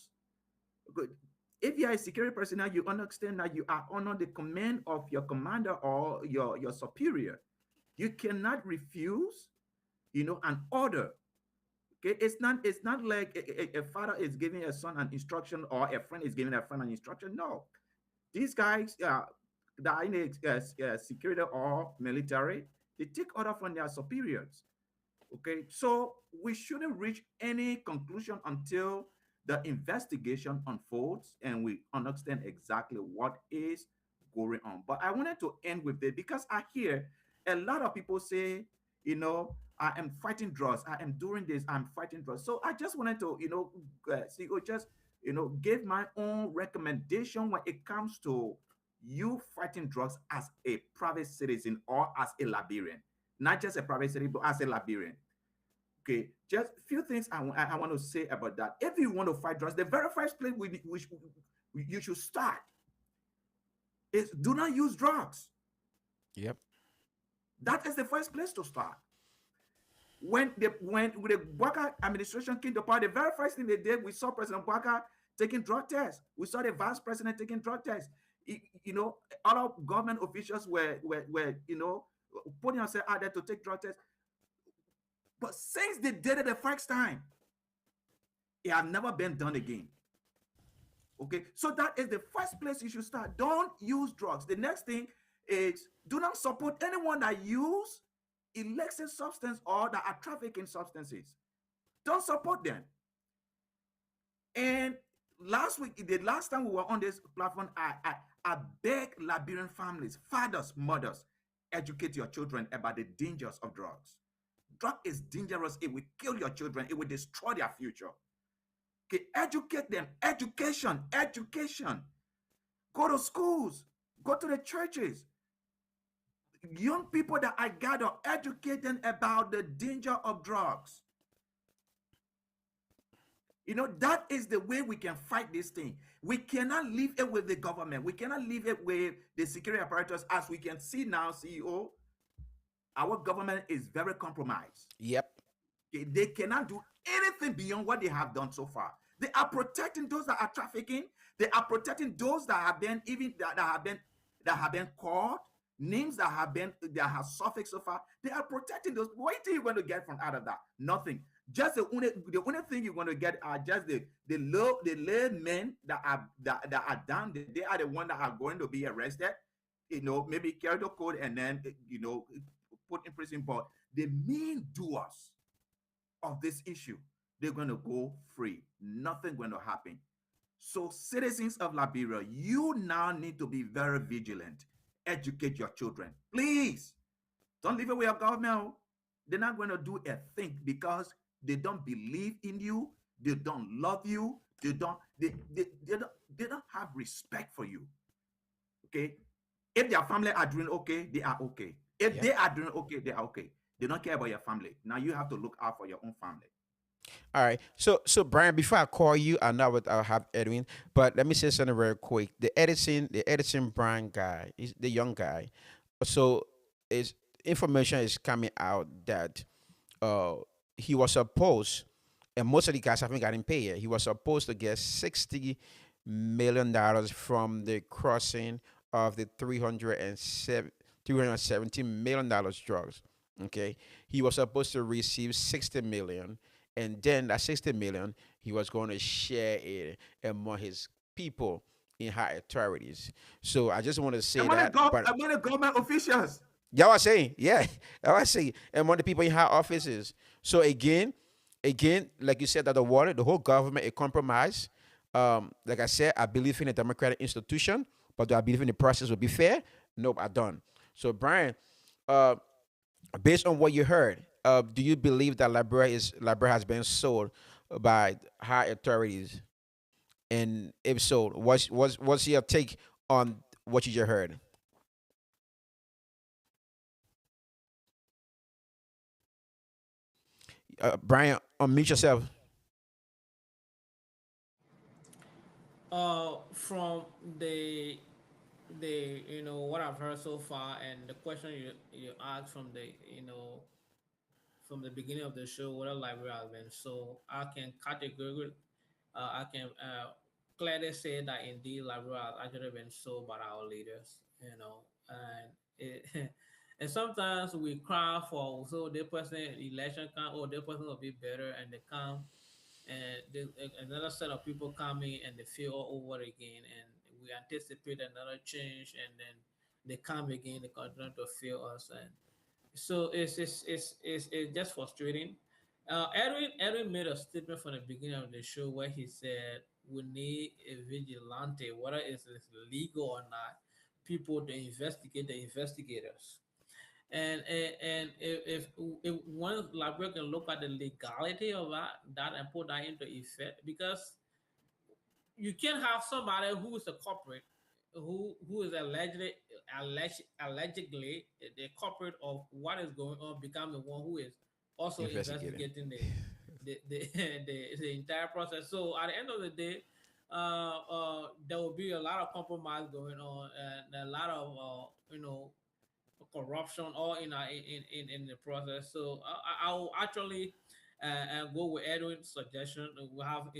Good. If you are a security personnel, you understand that you are under the command of your commander or your superior. You cannot refuse, an order. Okay, it's not like a father is giving a son an instruction or a friend is giving a friend an instruction. No, these guys that are in the security or military, they take order from their superiors. Okay, so we shouldn't reach any conclusion until the investigation unfolds and we understand exactly what is going on. But I wanted to end with this because I hear a lot of people say, I am fighting drugs, I am doing this, I'm fighting drugs. So I just wanted to, see, or just, give my own recommendation when it comes to you fighting drugs as a private citizen or as a Liberian, not just a private citizen, but as a Liberian. Okay, just a few things I want to say about that. If you want to fight drugs, the very first place you should start is do not use drugs. Yep. That is the first place to start. When the Baka administration came to power, the very first thing they did, we saw President Baka taking drug tests. We saw the vice president taking drug tests. You know, other government officials were putting themselves out there to take drug tests. But since they did it the first time, it has never been done again. Okay, so that is the first place you should start. Don't use drugs. The next thing is do not support anyone that use illicit substance or that are trafficking substances. Don't support them. And last week, the last time we were on this platform, I beg Liberian families, fathers, mothers, educate your children about the dangers of drugs. Drug is dangerous. It will kill your children. It will destroy their future. Okay, educate them. Education, education. Go to schools. Go to the churches. Young people that I gather, educate them about the danger of drugs. You know, that is the way we can fight this thing. We cannot leave it with the government. We cannot leave it with the security apparatus. As we can see now, CEO, our government is very compromised. Yep. They cannot do anything beyond what they have done so far. They are protecting those that are trafficking. They are protecting those that have been even that have been caught, names that have suffered so far. They are protecting those. What are you going to get from out of that? Nothing. Just the only thing you're going to get are just the lay men that are down there. They are the ones that are going to be arrested. You know, maybe carry the code and then put in prison. But the main doers of this issue, they're going to go free. Nothing going to happen. So, citizens of Liberia, you now need to be very vigilant. Educate your children. Please don't leave it with your government. They're not going to do a thing because they don't believe in you. They don't love you. They don't have respect for you. Okay? If their family are doing okay, they are okay. If Yep. they are doing okay, they are okay. They don't care about your family. Now you have to look out for your own family. All right. So Brian, before I call you, I know what I'll have Edwin, but let me say something very quick. The Edison Brian guy, is the young guy. So is information is coming out that uh he was supposed, and most of the guys haven't gotten paid yet. He was supposed to get $60 million from the crossing of the 370 million dollars drugs. Okay, he was supposed to receive 60 million, and then that 60 million he was going to share it among his people in high authorities. So I just want to say that, but Among the government officials. y'all are saying, yeah, I was saying, among the people in high offices. So again, like you said, that the whole government is compromised. Like I said, I believe in a democratic institution, but do I believe in the process will be fair? Nope, I don't. So Brian, uh, based on what you heard, do you believe that Liberia has been sold by high authorities? And if so, what's your take on what you just heard? Brian, unmute yourself. From the what I've heard so far and the question you asked from the from the beginning of the show, what a library has been. So I can categorically, I can clearly say that indeed library has actually been sold by our leaders, and it, and sometimes we cry for so the person election come, oh, the person will be better, and they come and another set of people come in and they fail all over again, and we anticipate another change, and then they come again, they continue to fail us, and so it's just frustrating. Edwin made a statement from the beginning of the show where he said we need a vigilante, whether it's legal or not, people to investigate the investigators. And if one librarian can look at the legality of that and put that into effect, because you can have somebody who is a corporate who is allegedly the culprit of what is going on become the one who is also Investigating. investigating the entire process. So at the end of the day, there will be a lot of compromise going on and a lot of corruption or in the process. So I'll actually go with Edwin's suggestion. We have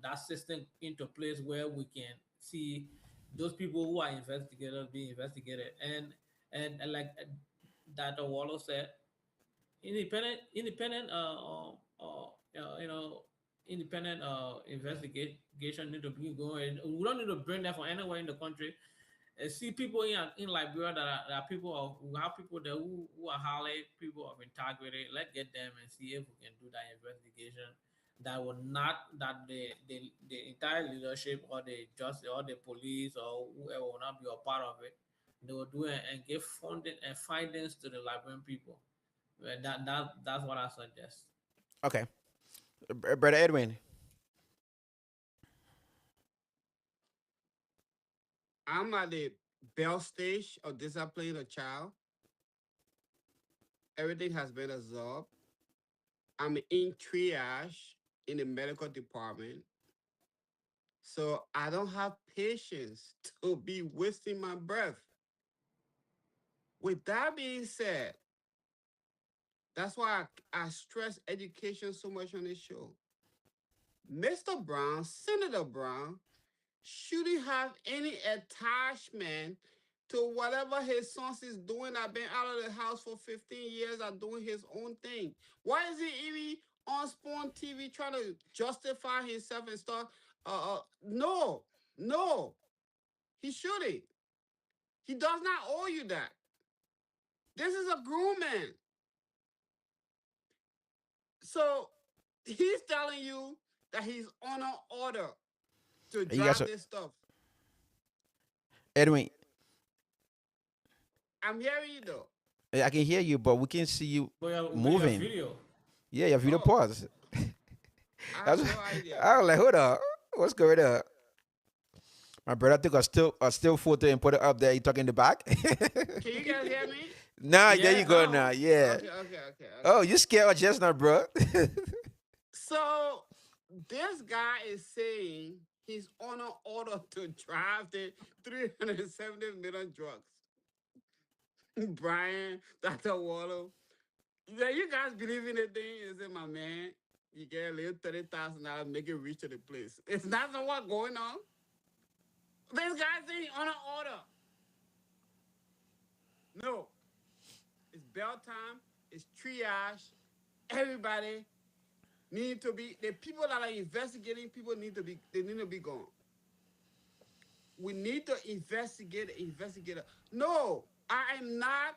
that system into place where we can see those people who are investigators being investigated, and like Dr. Wallow said, independent independent investigation need to be going. We don't need to bring them from anywhere in the country. See people in Liberia that are people of we have people there who are highly people of integrity. Let's get them and see if we can do that investigation. That will not that the entire leadership or the justice or the police or whoever will not be a part of it. They will do it and give funding and findings to the Liberian people. Well, that's what I suggest. Okay, brother Edwin. I'm at the bell stage of disciplining a child. Everything has been absorbed. I'm in triage in the medical department. So I don't have patience to be wasting my breath. With that being said, that's why I stress education so much on this show. Mr. Brown, Senator Brown, shouldn't have any attachment to whatever his sons is doing. I've been out of the house for 15 years, are doing his own thing. Why is he even on Spawn TV trying to justify himself and stuff? No, no, he shouldn't. He does not owe you that. This is a grown man. So he's telling you that he's on an order to You guys, drive this stuff. Edwin. I'm hearing you though. I can hear you, but we can see you We have moving. video. Yeah, your video Oh, pause. I have That's, no idea. I was like, hold up, what's going on? My brother took a still photo and put it up there. You talking in the back? Can you guys hear me? Nah, there you Yeah, go. now. Now, yeah. Okay. Oh, you scared of just now, bro? So this guy is saying he's on an order to drive the 370 million drugs. Brian, Dr. Wallow. Yeah, you guys believe in the thing? Is it my man? You get a little $30,000, make it reach to the place. It's not what's going on. This guy's saying on an order. No, it's bell time. It's triage. Everybody need to be the people that are investigating. People need to be. They need to be gone. We need to investigate. Investigator. No, I am not.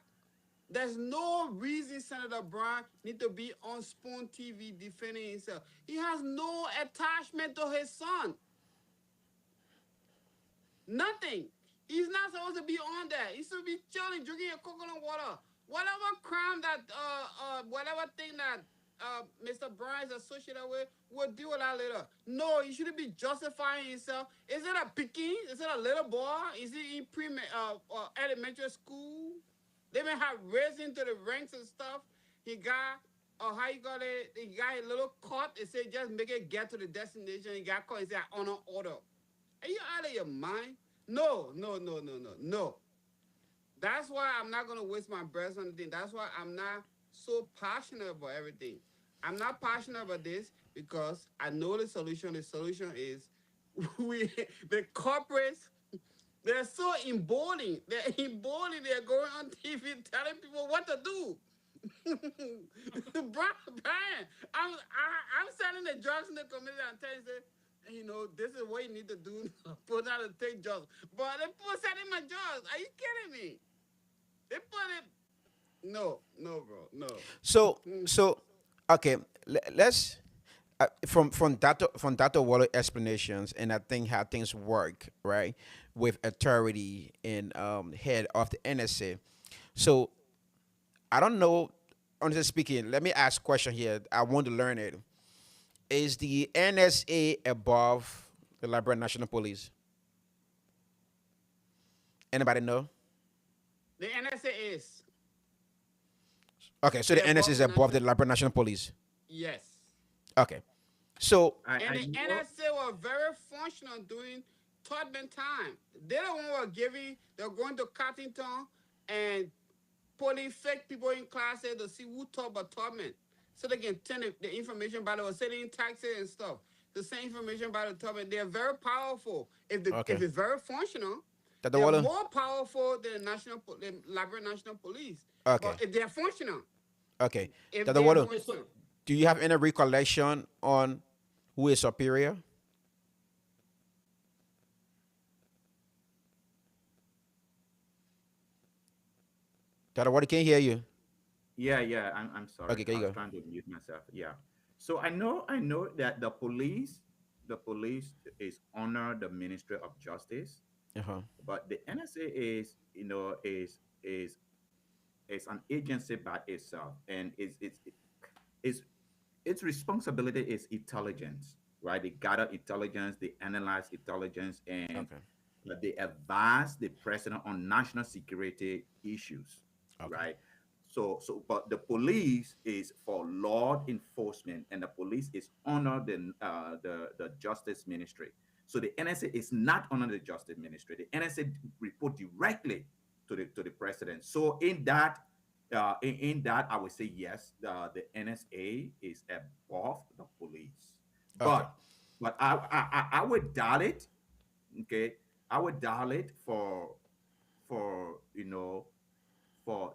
There's no reason Senator Brown need to be on Spoon TV defending himself. He has no attachment to his son. Nothing. He's not supposed to be on there. He's supposed to be chilling, drinking your coconut water. Whatever crime that, whatever thing that Mr. Brown is associated with, we'll deal with that later. No, he shouldn't be justifying himself. Is it a picking? Is it a little boy? Is he in elementary school? They may have raised into the ranks and stuff. He got, how you got it? He got a little caught. It said just make it get to the destination. He got caught. He said on an order. Are you out of your mind? No. That's why I'm not gonna waste my breath on anything. That's why I'm not so passionate about everything. I'm not passionate about this because I know the solution. The solution is we the corporates. They're so emboldened. They're emboldened. They're going on TV telling people what to do. Brian, I'm selling the drugs in the community and telling you, this is what you need to do. Put out to take drugs. But they put selling my drugs. Are you kidding me? They put it. No, bro, no. so, so, okay. Let's from Dr. Waller explanations, and I think how things work, right, with authority and head of the NSA. So I don't know. Honestly speaking, let me ask a question here. I want to learn it. Is the NSA above the Liberian National Police? Anybody know? The NSA is. Okay, so the They're NSA above is the above national. the Liberian National Police. Yes. Okay, so And I the know. NSA were very functional during Tubman time. They're the one who are giving. They're going to Cottington and putting fake people in classes to see who taught about Tubman, so they can turn the information by the sending taxes and stuff. The same information by the Tubman. They're very powerful. If Okay. it's very functional, Dr. they're Waller? more powerful than the Liberia National Police. But Okay. if they're functional, Okay. if Dr. they're Waller, Okay, so functional. do you have any recollection on who is superior? Dr. Waller can't hear you. Yeah, yeah. I'm sorry. Okay, there I you was go. trying to mute myself. Yeah. So I know that the police is under the Ministry of Justice, Uh-huh. but the NSA is, is an agency by itself, and is its responsibility is intelligence, right? They gather intelligence, they analyze intelligence, and Okay. they advise the president on national security issues, Okay. right? But the police is for law enforcement, and the police is under the justice ministry. So the NSA is not under the justice ministry. The NSA report directly to the president. So in that, I would say yes, the NSA is above the police, Okay. but I would doubt it. Okay, I would dial it for for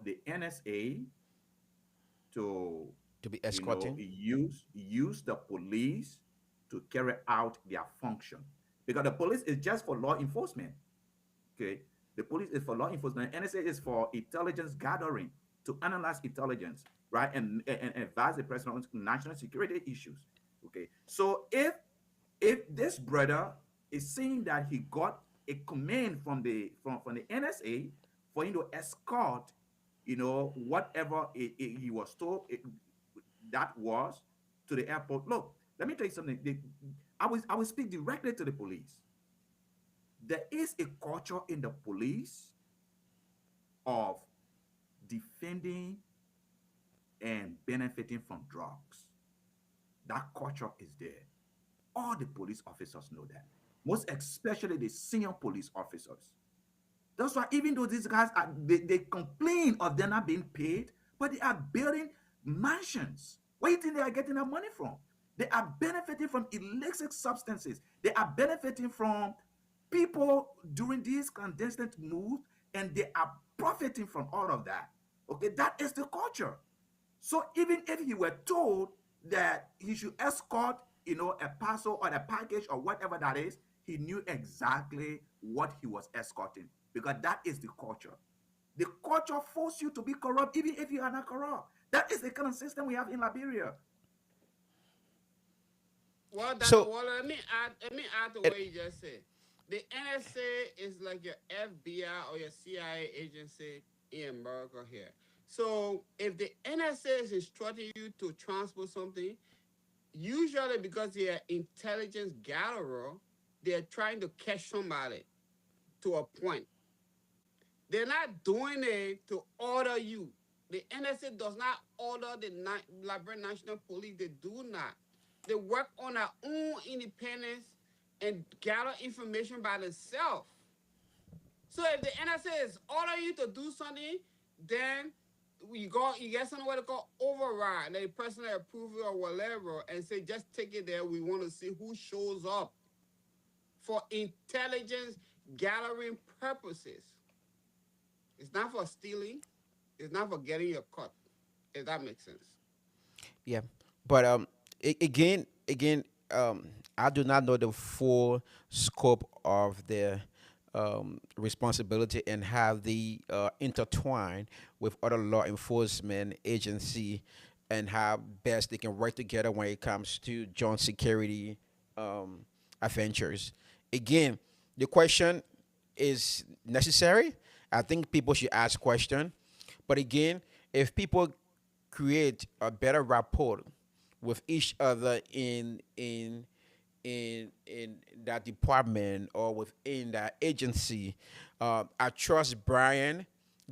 the NSA to To be escorting. use the police to carry out their function, because the police is just for law enforcement. Okay, the police is for law enforcement. NSA is for intelligence gathering, to analyze intelligence, right, and advise the president on national security issues. Okay, so if this brother is saying that he got a command from from the NSA for him to escort, whatever he was told that was to the airport. Look, let me tell you something. I will speak directly to the police. There is a culture in the police of defending and benefiting from drugs. That culture is there. All the police officers know that, most especially the senior police officers. That's why even though these guys they complain of them not being paid, but they are building mansions. Where do you think they are getting that money from? They are benefiting from illicit substances. They are benefiting from people during these clandestine moves, and they are profiting from all of that. Okay, that is the culture. So even if he were told that he should escort, a parcel or a package or whatever that is, he knew exactly what he was escorting, because that is the culture. The culture forces you to be corrupt, even if you are not corrupt. That is the kind of system we have in Liberia. Well, Dr. So, Waller, let me add to it, what you just said. The NSA is like your FBI or your CIA agency in America here. So if the NSA is instructing you to transport something, usually because they are intelligence gatherer, they're trying to catch somebody to a point. They're not doing it to order you. The NSA does not order the Liberian National Police. They do not. They work on their own independence and gather information by themselves. So if the NSA is ordering you to do something, then you get something what they call override. Like personal approval or whatever, and say just take it there. We want to see who shows up for intelligence gathering purposes. It's not for stealing. It's not for getting your cut. If that makes sense. yeah. But again, I do not know the full scope of the responsibility and how they intertwine with other law enforcement agency and how best they can work together when it comes to joint security um, adventures. Again, the question is necessary. I think people should ask question. But again, if people create a better rapport with each other in that department or within that agency, I trust Brian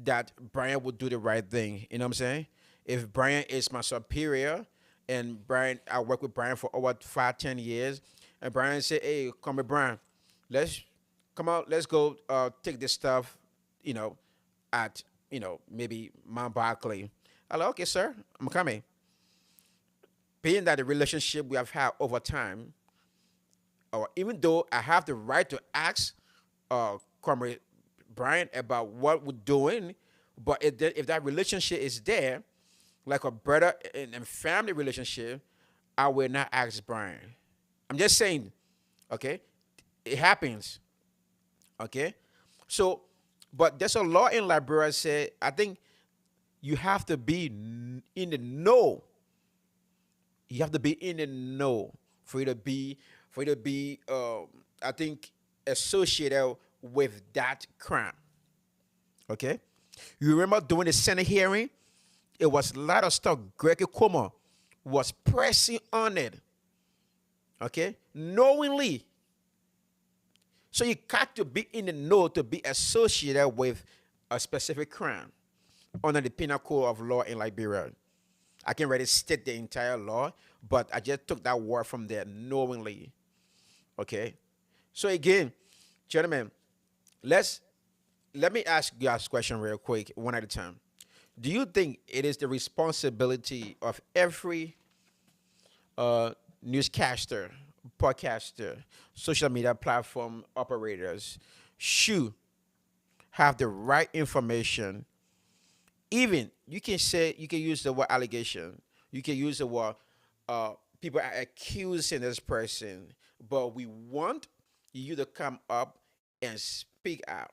that Brian would do the right thing. You know what I'm saying? If Brian is my superior and Brian, I work with Brian for over 5, 10 years, and Brian say, "Hey, come with Brian, let's come on, let's go take this stuff, you know, at maybe Mount Barkley. Hello, okay, sir, I'm coming. Being that the relationship we have had over time, or even though I have the right to ask Comrade Brian about what we're doing, but if that relationship is there, like a brother and family relationship, I will not ask Brian. I'm just saying, okay? It happens, okay? So, but there's a law in Liberia say I think you have to be in the know. You have to be in the know for you to be I think associated with that crime. Okay? You remember during the Senate hearing, it was a lot of stuff Greg Como was pressing on it. Okay? Knowingly. So you got to be in the know to be associated with a specific crime under the penal code of law in Liberia. I can't really state the entire law, but I just took that word from there knowingly. Okay? So again, gentlemen, let's let me ask you guys a question real quick, one at a time. Do you think it is the responsibility of every newscaster, podcaster, social media platform operators should have the right information? Even you can say you can use the word allegation, you can use the word people are accusing this person, but we want you to come up and speak out.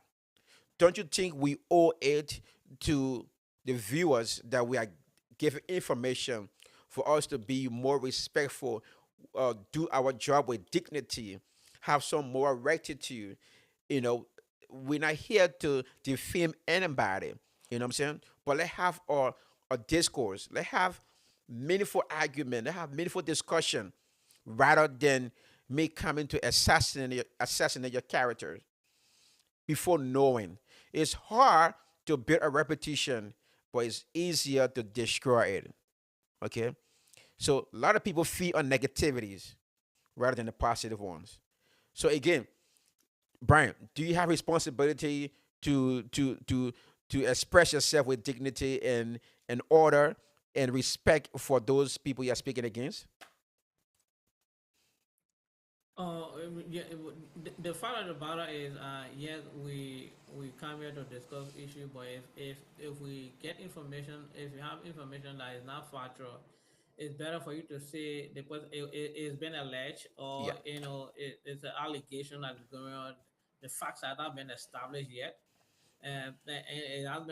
Don't you think we owe it to the viewers that we are giving information for us to be more respectful, do our job with dignity, have some more rectitude? You know, we're not here to defame anybody. You know what I'm saying? But let's have a discourse. Let's have meaningful argument. Let's have meaningful discussion rather than me coming to assassinate your character before knowing. It's hard to build a reputation, but it's easier to destroy it. Okay? So a lot of people feed on negativities rather than the positive ones. So again, Brian, do you have responsibility to express yourself with dignity and order and respect for those people you're speaking against? Yeah, the fact of the matter is, yes, we come here to discuss issue, but if we get information, if you have information that is not factual, it's better for you to say the person it's been alleged, or Yeah. it's an allegation that is going on. The facts have not been established yet, and it has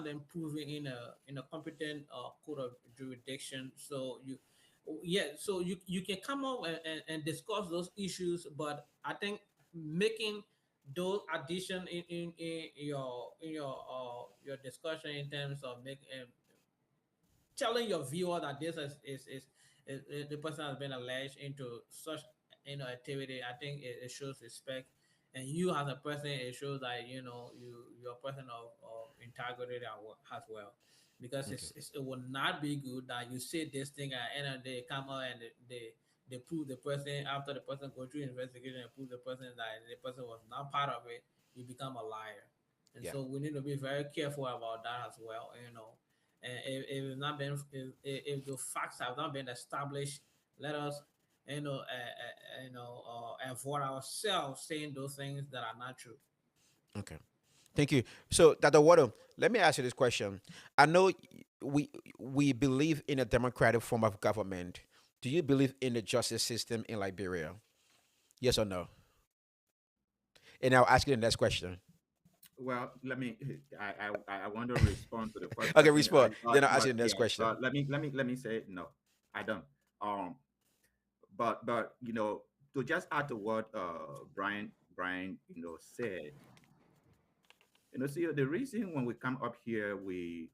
been proven in a competent court of jurisdiction. So you can come up and discuss those issues, but I think making those addition in your discussion in terms of telling your viewer that this is the person has been alleged into such activity. I think it shows respect, and you as a person, it shows that you're a person of integrity as well. Because Okay. it will not be good that you say this thing at the end of the day, come out and they prove the person, after the person go through investigation and prove the person that the person was not part of it, you become a liar. And Yeah. so we need to be very careful about that as well. And if it's not been if the facts have not been established, let us avoid ourselves saying those things that are not true. Okay. Thank you. So, Dr. Waddle, let me ask you this question. I know we we believe in a democratic form of government. Do you believe in the justice system in Liberia? Yes or no? And I'll ask you the next question. Well, let me. I want to respond to the first Okay, question. respond. Then I'll ask you But the next yeah, question. let me say no. I don't. Um, but to just add to what Brian said. See, the reason when we come up here, we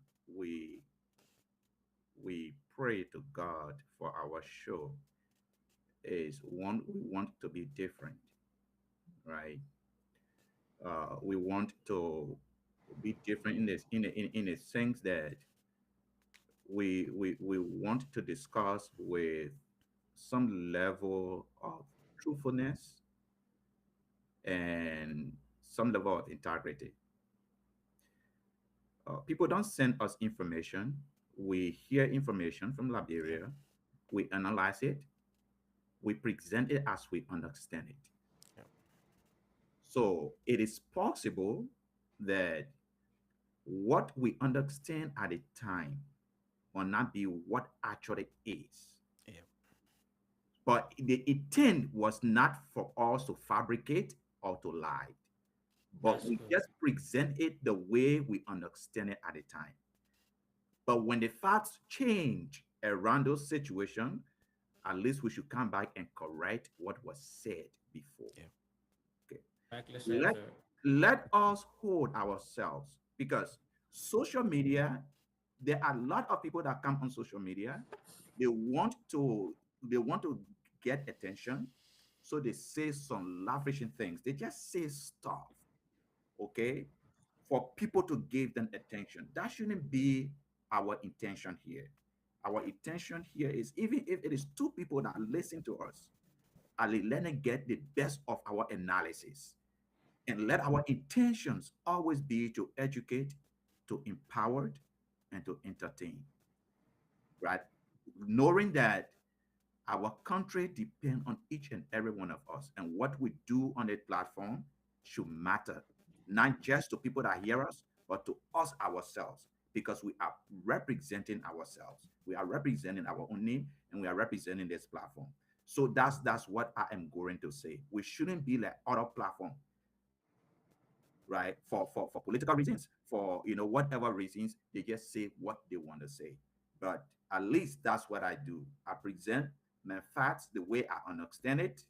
we pray to God for our show is one, we want to be different, right? We want to be different in this in a sense that we want to discuss with some level of truthfulness and some level of integrity. People don't send us information. We hear information from Yeah. Liberia, we analyze it, we present it as we understand it. Yeah. So it is possible that what we understand at the time will not be what actually is. Yeah. But the intent was not for us to fabricate or to lie, but That's we good. just present it the way we understand it at the time. But when the facts change around those situations, at least we should come back and correct what was said before. Yeah. Okay. Correctly said, Let sir. let us hold ourselves because social media, there are a lot of people that come on social media. They want to they want to get attention. So they say some lavishing things. They just say stuff, okay, for people to give them attention. That shouldn't be our intention here. Our intention here is even if it is two people that listen to us, let them get the best of our analysis. And let our intentions always be to educate, to empower, and to entertain, right? Knowing that our country depends on each and every one of us, and what we do on a platform should matter, not just to people that hear us, but to us ourselves, because we are representing ourselves. We are representing our own name, and we are representing this platform. So that's what I am going to say. We shouldn't be like other platform, right? For political reasons, for whatever reasons, they just say what they want to say. But at least that's what I do. I present my facts the way I understand it.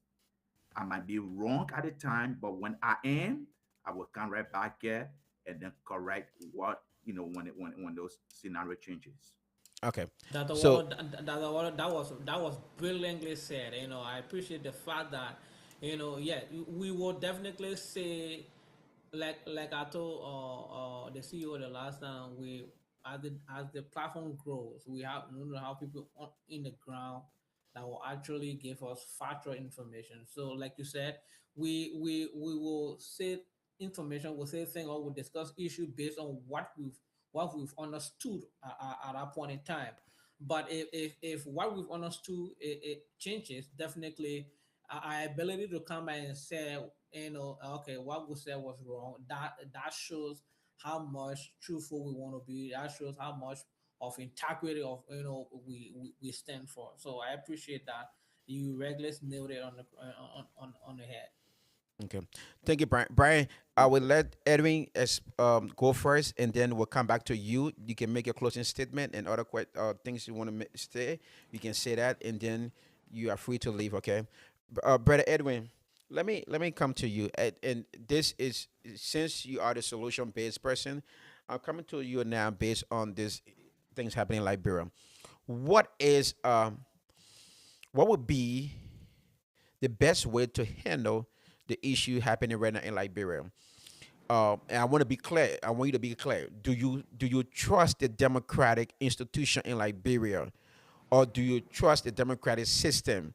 I might be wrong at the time, but when I am, I will come right back here and then correct what when those scenario changes. Okay. That the So water, that the water, that was brilliantly said. I appreciate the fact that, yeah, we will definitely say, like I told the CEO the last time, we as the platform grows, we know how people in the ground that will actually give us factual information. So, like you said, we will say information, we'll say things, or we'll discuss issue based on what we've understood at that point in time. But if what we've understood it changes, definitely our ability to come back and say, okay, what we said was wrong. That shows how much truthful we want to be. That shows how much of integrity of we stand for. So I appreciate that you regularly nailed it on the head. okay, thank you, Brian. Brian, I will let Edwin go first, and then we'll come back to you. You can make your closing statement and other things you want to say. You can say that, and then you are free to leave. Okay, brother Edwin, let me come to you. And this is since you are the solution based person, I'm coming to you now based on this things happening in Liberia. What is what would be the best way to handle the issue happening right now in Liberia? And I want to be clear. I want you to be clear. Do you trust the democratic institution in Liberia, or do you trust the democratic system?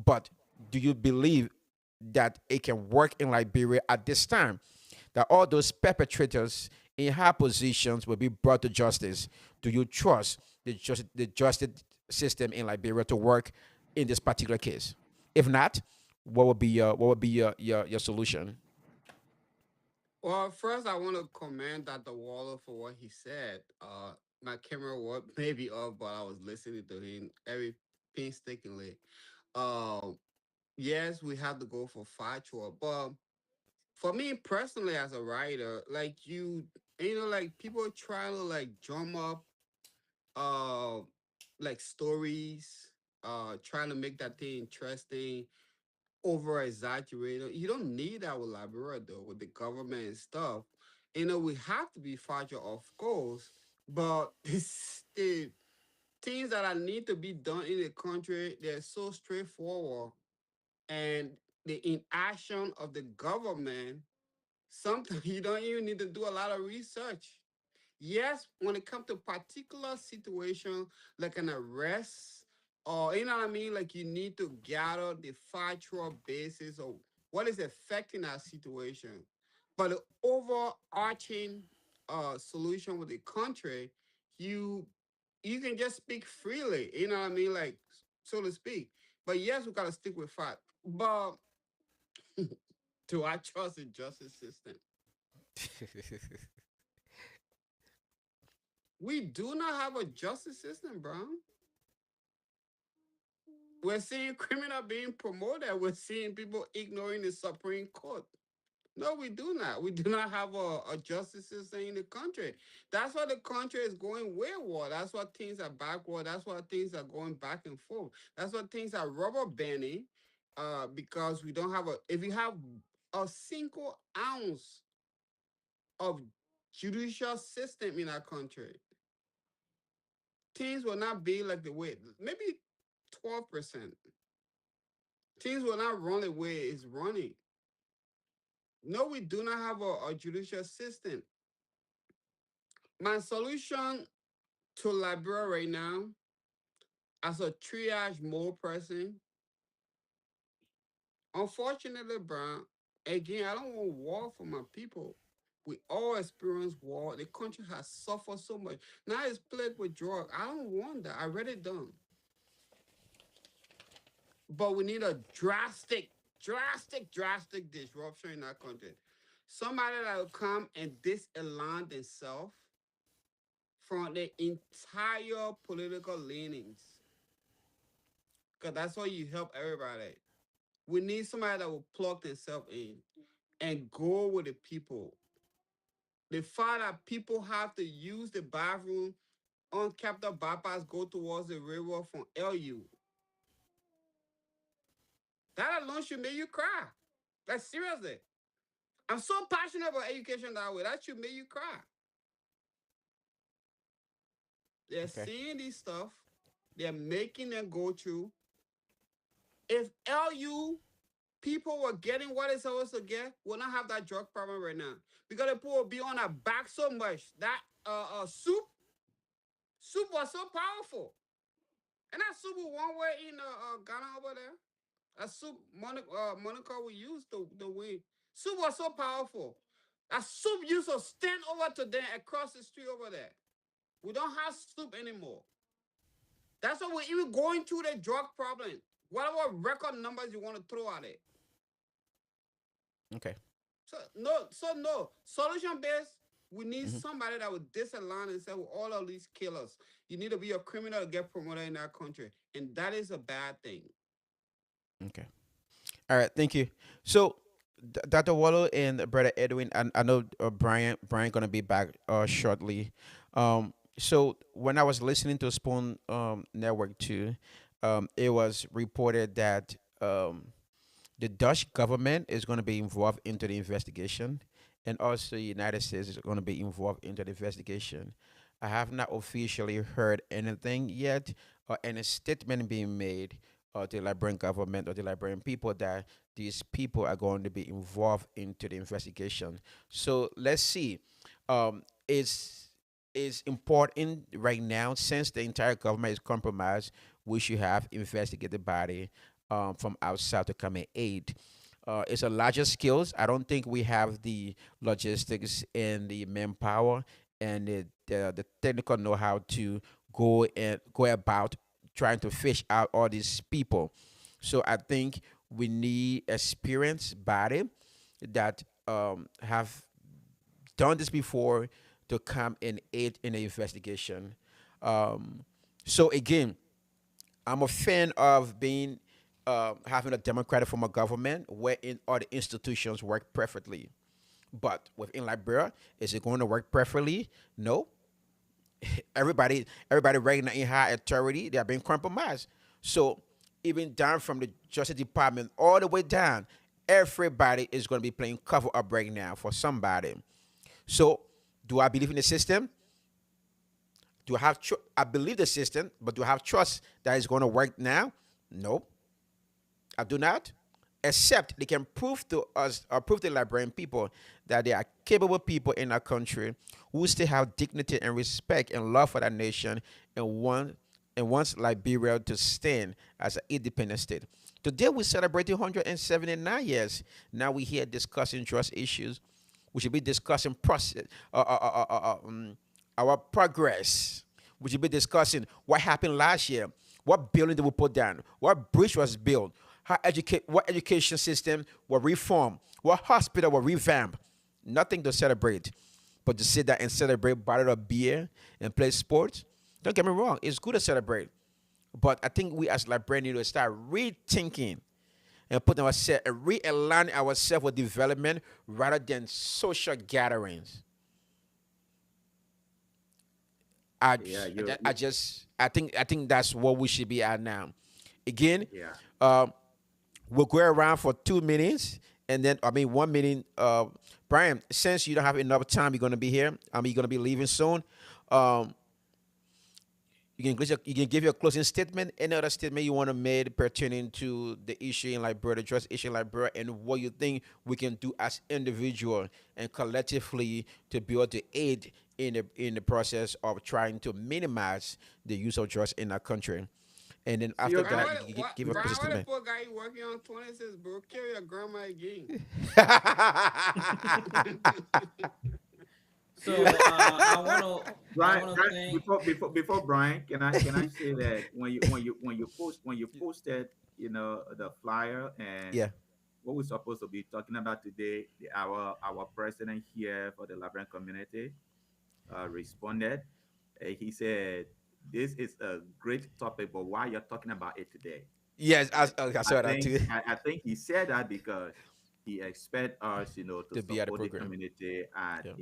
But do you believe that it can work in Liberia at this time? That all those perpetrators in high positions will be brought to justice. Do you trust the justice system in Liberia to work in this particular case? If not, what would be your solution? Well, first I want to commend Dr. Waller for what he said. My camera was maybe off, but I was listening to him every painstakingly. Um, yes, we have to go for factual, but for me personally, as a writer, like like people try to like drum up, uh, like stories, trying to make that thing interesting, over exaggerated. You don't need our library though with the government and stuff. We have to be fragile, of course, but the things that are need to be done in the country, they're so straightforward. And the inaction of the government, sometimes you don't even need to do a lot of research. Yes, when it comes to particular situation like an arrest, or you know what I mean, like you need to gather the factual basis of what is affecting our situation. But the overarching solution with the country, you you can just speak freely. You know what I mean, like so to speak. But yes, we gotta stick with fact. But do I trust the justice system? We do not have a justice system, bro. We're seeing criminal being promoted. We're seeing people ignoring the Supreme Court. No, we do not. We do not have a justice system in the country. That's why the country is going wayward. That's why things are backward. That's why things are going back and forth. That's why things are rubber banding. Because we don't have a. If you have a single ounce of judicial system in our country, things will not be like the way. Maybe 12%. Things will not run the way it's running. No, we do not have a judicial system. My solution to Liberia right now, as a triage mode person, unfortunately, Brian, again, I don't want war for my people. We all experience war. The country has suffered so much. Now it's plagued with drug. I don't want that. I already done. But we need a drastic disruption in our country. Somebody that will come and disalign themselves from the entire political leanings. Because that's how you help everybody. We need somebody that will plug themselves in and go with the people. The fact that people have to use the bathroom on Capital Bypass, go towards the river from LU. That alone should make you cry. Like seriously. I'm so passionate about education that way. That should make you cry. They're Okay. seeing this stuff. They're making them go through. If LU people were getting what it's supposed to get, we'll not have that drug problem right now. Because the people will be on our back so much. That soup was so powerful. And that soup was one way in Ghana over there. That soup Monica we used the way. Soup was so powerful. That soup used to stand over to them across the street over there. We don't have soup anymore. That's why we're even going through the drug problem. Whatever record numbers you want to throw at it. Okay. So no. Solution based, we need Hmm. somebody that would disalign and say, well, all of these killers, you need to be a criminal to get promoted in our country. And that is a bad thing. Okay. All right. Thank you. So, Dr. Wallow and Brother Edwin, I know Brian gonna be back shortly. So when I was listening to Spoon Network too, it was reported that the Dutch government is going to be involved into the investigation, and also the United States is going to be involved into the investigation. I have not officially heard anything yet, or any statement being made to the Liberian government or the Liberian people that these people are going to be involved into the investigation. So let's see. It's important right now since the entire government is compromised. We should have investigated body from outside to come and aid. It's a larger skills. I don't think we have the logistics and the manpower and the technical know-how to go about trying to fish out all these people. So I think we need experienced body that have done this before to come and aid in the investigation. Um, so again, I'm a fan of being having a democratic form of government wherein all the institutions work perfectly. But within Liberia, is it going to work perfectly? No. Everybody right now in high authority, they are being compromised. So even down from the Justice Department all the way down, everybody is going to be playing cover up right now for somebody. So do I believe in the system? I believe the system, but do I have trust that it's going to work now? No, I do not. Except they can prove to us or prove to the Liberian people that they are capable people in our country who still have dignity and respect and love for that nation and wants Liberia to stand as an independent state. Today we celebrate 179 years. Now we here discussing trust issues. We should be discussing process, our progress. We should be discussing what happened last year, what building did we put down, what bridge was built, what education system were reformed, what hospital were revamped. Nothing to celebrate, but to sit there and celebrate bottle of beer and play sports. Don't get me wrong, it's good to celebrate, but I think we as librarians need to start rethinking and putting ourselves, realigning ourselves with development rather than social gatherings. I, Yeah, I think that's what we should be at now. Again, yeah. uh, we'll go around for 2 minutes, and then I mean 1 minute. Brian, since you don't have enough time, you're gonna be here. I mean, you're gonna be leaving soon. Um, you can give your closing statement, any other statement you want to make pertaining to the issue in Liberia, the trust issue in Liberia, and what you think we can do as individual and collectively to be able to aid in the process of trying to minimize the use of drugs in our country. And then after CEO, Brian, can I? that, you what, give a closing Brian, what the statement. poor guy you working on 26, bro? Kill your grandma again. CEO, So I Brian, wanna Brian, thank. before Brian, can I say that when you posted, the flyer and Yeah. what we're supposed to be talking about today, our president here for the Liberian community responded. He said, "This is a great topic, but why you're talking about it today?" Yes, And I I saw that think too. I think he said that because he expect us, to To be at the support the program. community at Yeah.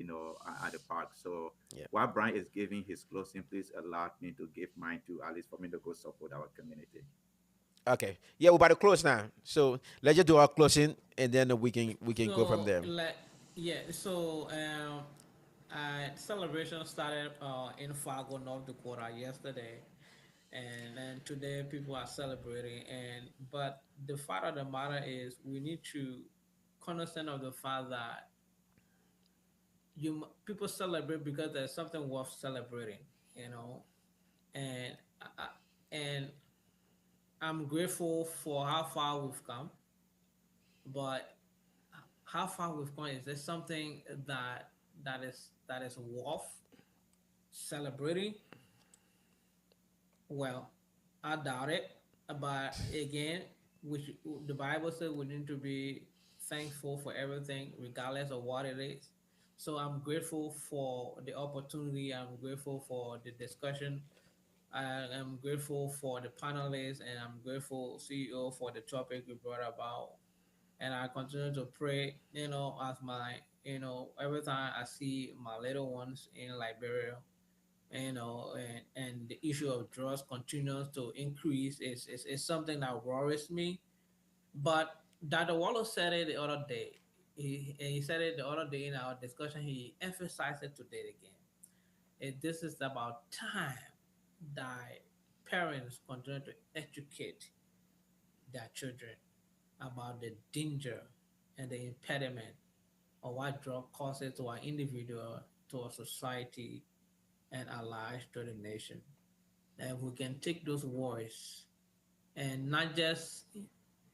at the park. So Yeah. while Brian is giving his closing, please allow me to give mine too, at least for me to go support our community. Okay. Yeah, we're about to close now. So let's just do our closing, and then we can go from So there. like yeah, so celebration started in Fargo, North Dakota yesterday, and then today people are celebrating. And but the fact of the matter is, we need to understand of the fact that people celebrate because there's something worth celebrating, you know. And and I'm grateful for how far we've come, but how far we've gone, is there something that is worth celebrating? Well, I doubt it. But again, which the Bible says we need to be thankful for everything, regardless of what it is. So I'm grateful for the opportunity. I'm grateful for the discussion. I am grateful for the panelists, and I'm grateful, CEO, for the topic we brought about. And I continue to pray, as every time I see my little ones in Liberia, and the issue of drugs continues to increase is something that worries me. But Dr. Wallace said it the other day. He said it the other day in our discussion. He emphasized it today again. This is about time that parents continue to educate their children about the danger and the impediment of what drug causes to our individual, to our society, and our lives to the nation. And if we can take those words and not just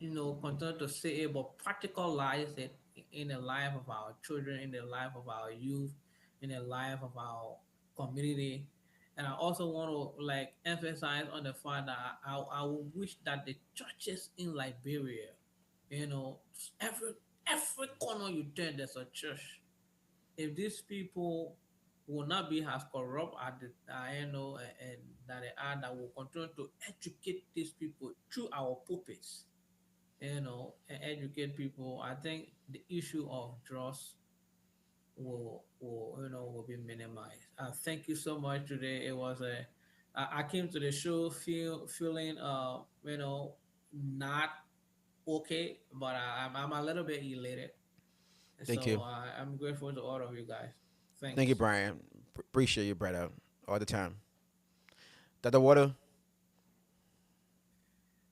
continue to say it, but practicalize it in the life of our children, in the life of our youth, in the life of our community. And I also want to emphasize on the fact that I would wish that the churches in Liberia, you know every every corner you turn there's a church. If these people will not be as corrupt as and that they are, that will continue to educate these people through our pulpits, and educate people, I think the issue of drugs will be minimized. Thank you so much today. It was I came to the show feeling not okay, but I'm a little bit elated. Thank So you. I'm grateful to all of you guys. Thank you, Thanks. Brian. Appreciate you, brother, all the time. Dr. Water,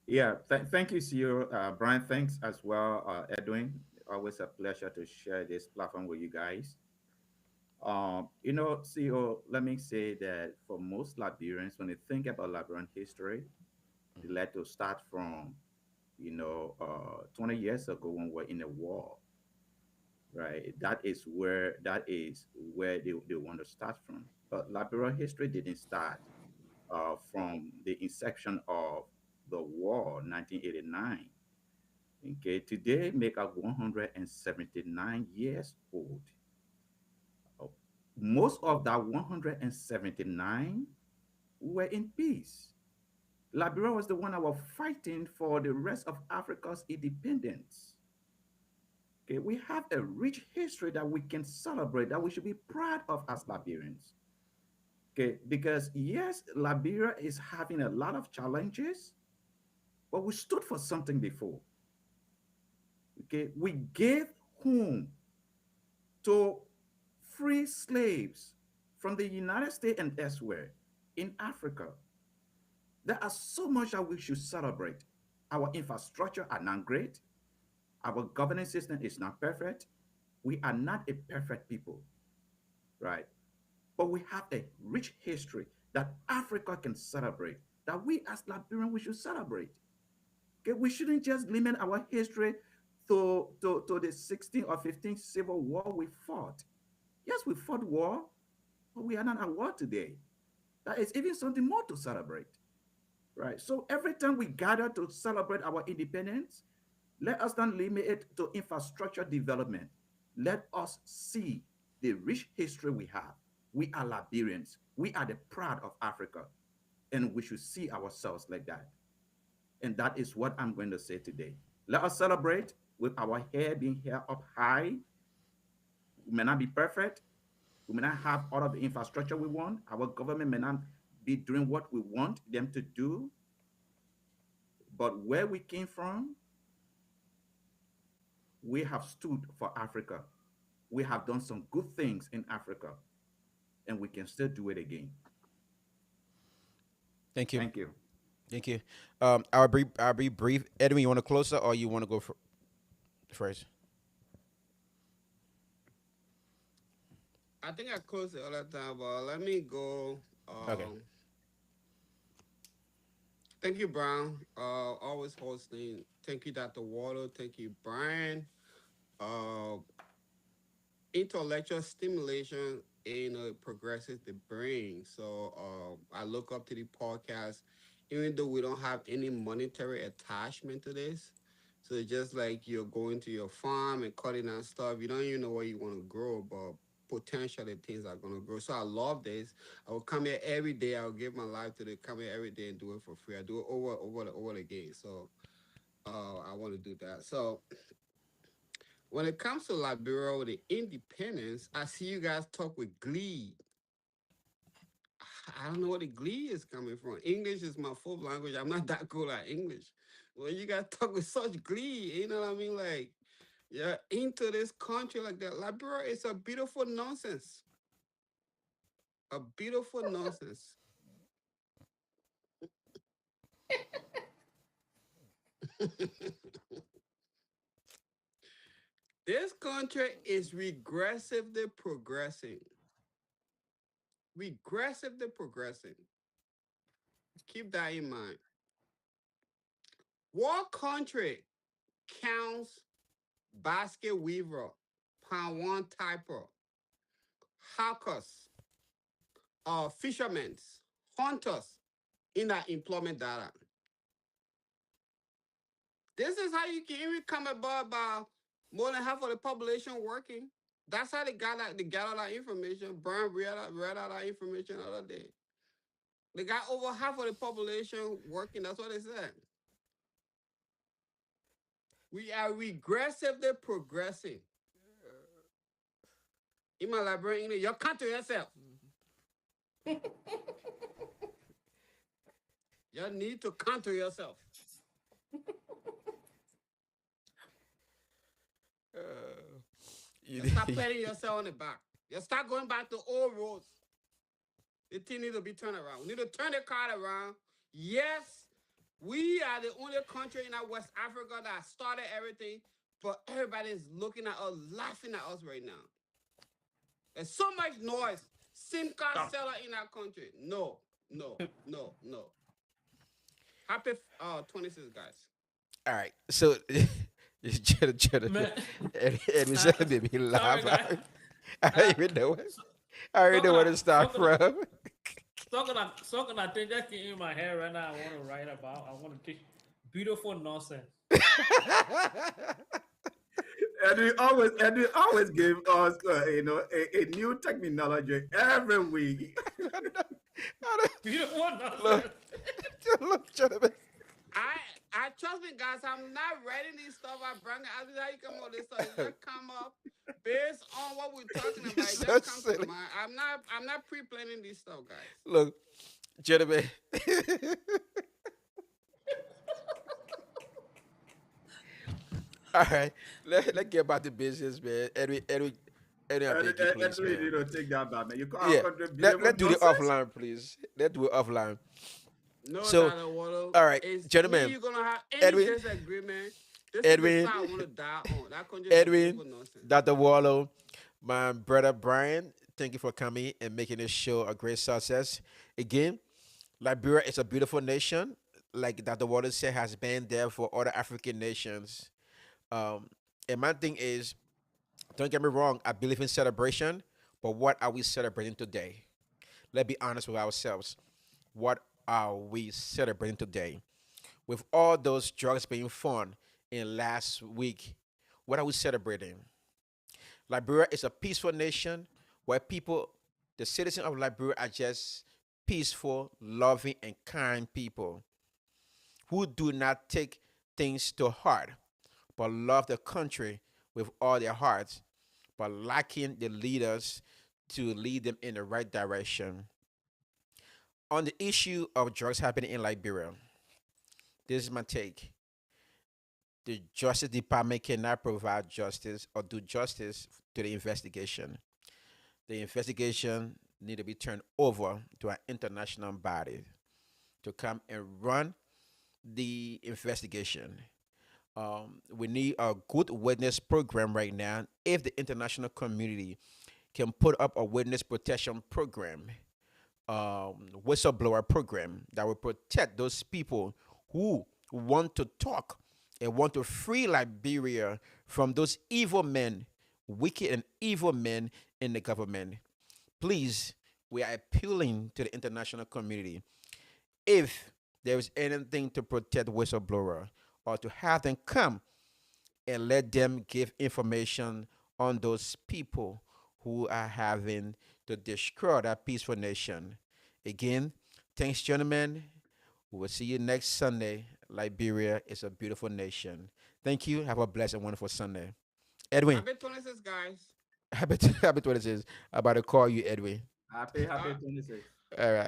Yeah, thank you, CEO. Brian, thanks as well, Edwin. Always a pleasure to share this platform with you guys. CEO, let me say that for most Liberians, when they think about Liberian history, they like to start from, 20 years ago when we're in a war, right? That is where they want to start from. But Liberia history didn't start from the inception of the war, 1989. Okay, today make up 179 years old. Uh, Most of that 179 were in peace. Liberia was the one that was fighting for the rest of Africa's independence. Okay, we have a rich history that we can celebrate, that we should be proud of as Liberians. Okay, because yes, Liberia is having a lot of challenges, but we stood for something before. Okay, we gave home to free slaves from the United States and elsewhere in Africa. There are so much that we should celebrate. Our infrastructure are not great. Our governance system is not perfect. We are not a perfect people, right? But we have a rich history that Africa can celebrate, that we as Liberians we should celebrate. Okay, we shouldn't just limit our history to the 16th or 15th civil war we fought. Yes, we fought war, but we are not at war today. That is even something more to celebrate, right? So every time we gather to celebrate our independence, let us not limit it to infrastructure development. Let us see the rich history we have. We are Liberians. We are the pride of Africa, and we should see ourselves like that. And that is what I'm going to say today. Let us celebrate with our hair being held up high. We may not be perfect. We may not have all of the infrastructure we want. Our government may not be doing what we want them to do. But where we came from, we have stood for Africa. We have done some good things in Africa, and we can still do it again. Thank you. Thank you. Thank you. I'll be brief. Edwin, you want to close it or you want to go first? I think I close it all the time, but let me go. Okay. Thank you, Brown. Always hosting. Thank you, Dr. Water. Thank you, Brian. Uh, Intellectual stimulation progresses the brain. So I look up to the podcast, even though we don't have any monetary attachment to this. So it's just like you're going to your farm and cutting and stuff. You don't even know what you want to grow, but potentially things are gonna grow. So I love this. I will come here every day. I will give my life to the come here every day and do it for free. I do it over again. So I want to do that. So when it comes to Liberia with the independence, I see you guys talk with glee. I don't know what the glee is coming from. English is my fourth language. I'm not that good at English. When you guys talk with such glee, you know what I mean? Like, you're into this country like that. Liberia is a beautiful nonsense. A beautiful nonsense. This country is regressively progressing. Regressively progressing. Keep that in mind. What country counts basket weaver, pound one typer, hawkers, fishermen, hunters in that employment data? This is how you can even come about more than half of the population working. That's how they got all that information. Brian read all that information the other day. They got over half of the population working. That's what they said. We are regressively progressing. In my library, you can't to yourself. You need to counter yourself. You stop patting yourself on the back. You start going back to old roads. The thing need to be turned around. We need to turn the card around. Yes, we are the only country in our West Africa that started everything, but everybody is looking at us, laughing at us right now. There's so much noise. SIM card seller in our country. No, no, no, no. Happy 26, guys. All right. So It's gentlemen. Man, And we uh, said made me sorry laugh. guys. I don't Uh, even know it. so, I already know something where I, to start something I, from. something I think that's in my head right now. I want to write about. I want to teach beautiful nonsense. And we always give us, a new terminology every week. I don't- Beautiful look, nonsense. look, gentlemen. I trust me, guys. I'm not writing these stuff. I bring it. I just how you come up with this stuff. It just come up based on what we're talking You're about. It so just comes to silly. mind. I'm not pre-planning this stuff, guys. Look, gentlemen. All right, let's get back to business, man. Edwin, I beg you, And please, we man. need to take that back, man. You call our Yeah, country let's beautiful do the nonsense? offline, please. Let's do it offline. No, So, Dr. Water. all right, Is me and gentlemen, you gonna have any Edwin, disagreement? This is the Edwin, side I want to die on. That country is a Edwin, beautiful nonsense. Dr. Wallow, my brother Brian, thank you for coming and making this show a great success. Again, Liberia is a beautiful nation, like Dr. Wallow said, has been there for other African nations. Um, and my thing is, don't get me wrong, I believe in celebration, but what are we celebrating today? Let's be honest with ourselves. What are we celebrating today? With all those drugs being found in last week, what are we celebrating? Liberia is a peaceful nation where people, the citizens of Liberia, are just peaceful, loving, and kind people who do not take things to heart, but love the country with all their hearts, but lacking the leaders to lead them in the right direction. On the issue of drugs happening in Liberia, this is my take. The Justice Department cannot provide justice or do justice to the investigation. The investigation need to be turned over to an international body to come and run the investigation. We need a good witness program right now. If the international community can put up a witness protection program, whistleblower program that will protect those people who want to talk and want to free Liberia from those evil men, wicked and evil men in the government. Please, we are appealing to the international community. If there is anything to protect whistleblower or to have them come and let them give information on those people who are having to destroy that peaceful nation. Again, thanks, gentlemen. We will see you next Sunday. Liberia is a beautiful nation. Thank you. Have a blessed and wonderful Sunday. Edwin, Happy 26, guys. happy 26. I'm about to call you, Edwin. Happy Uh, 26. All right.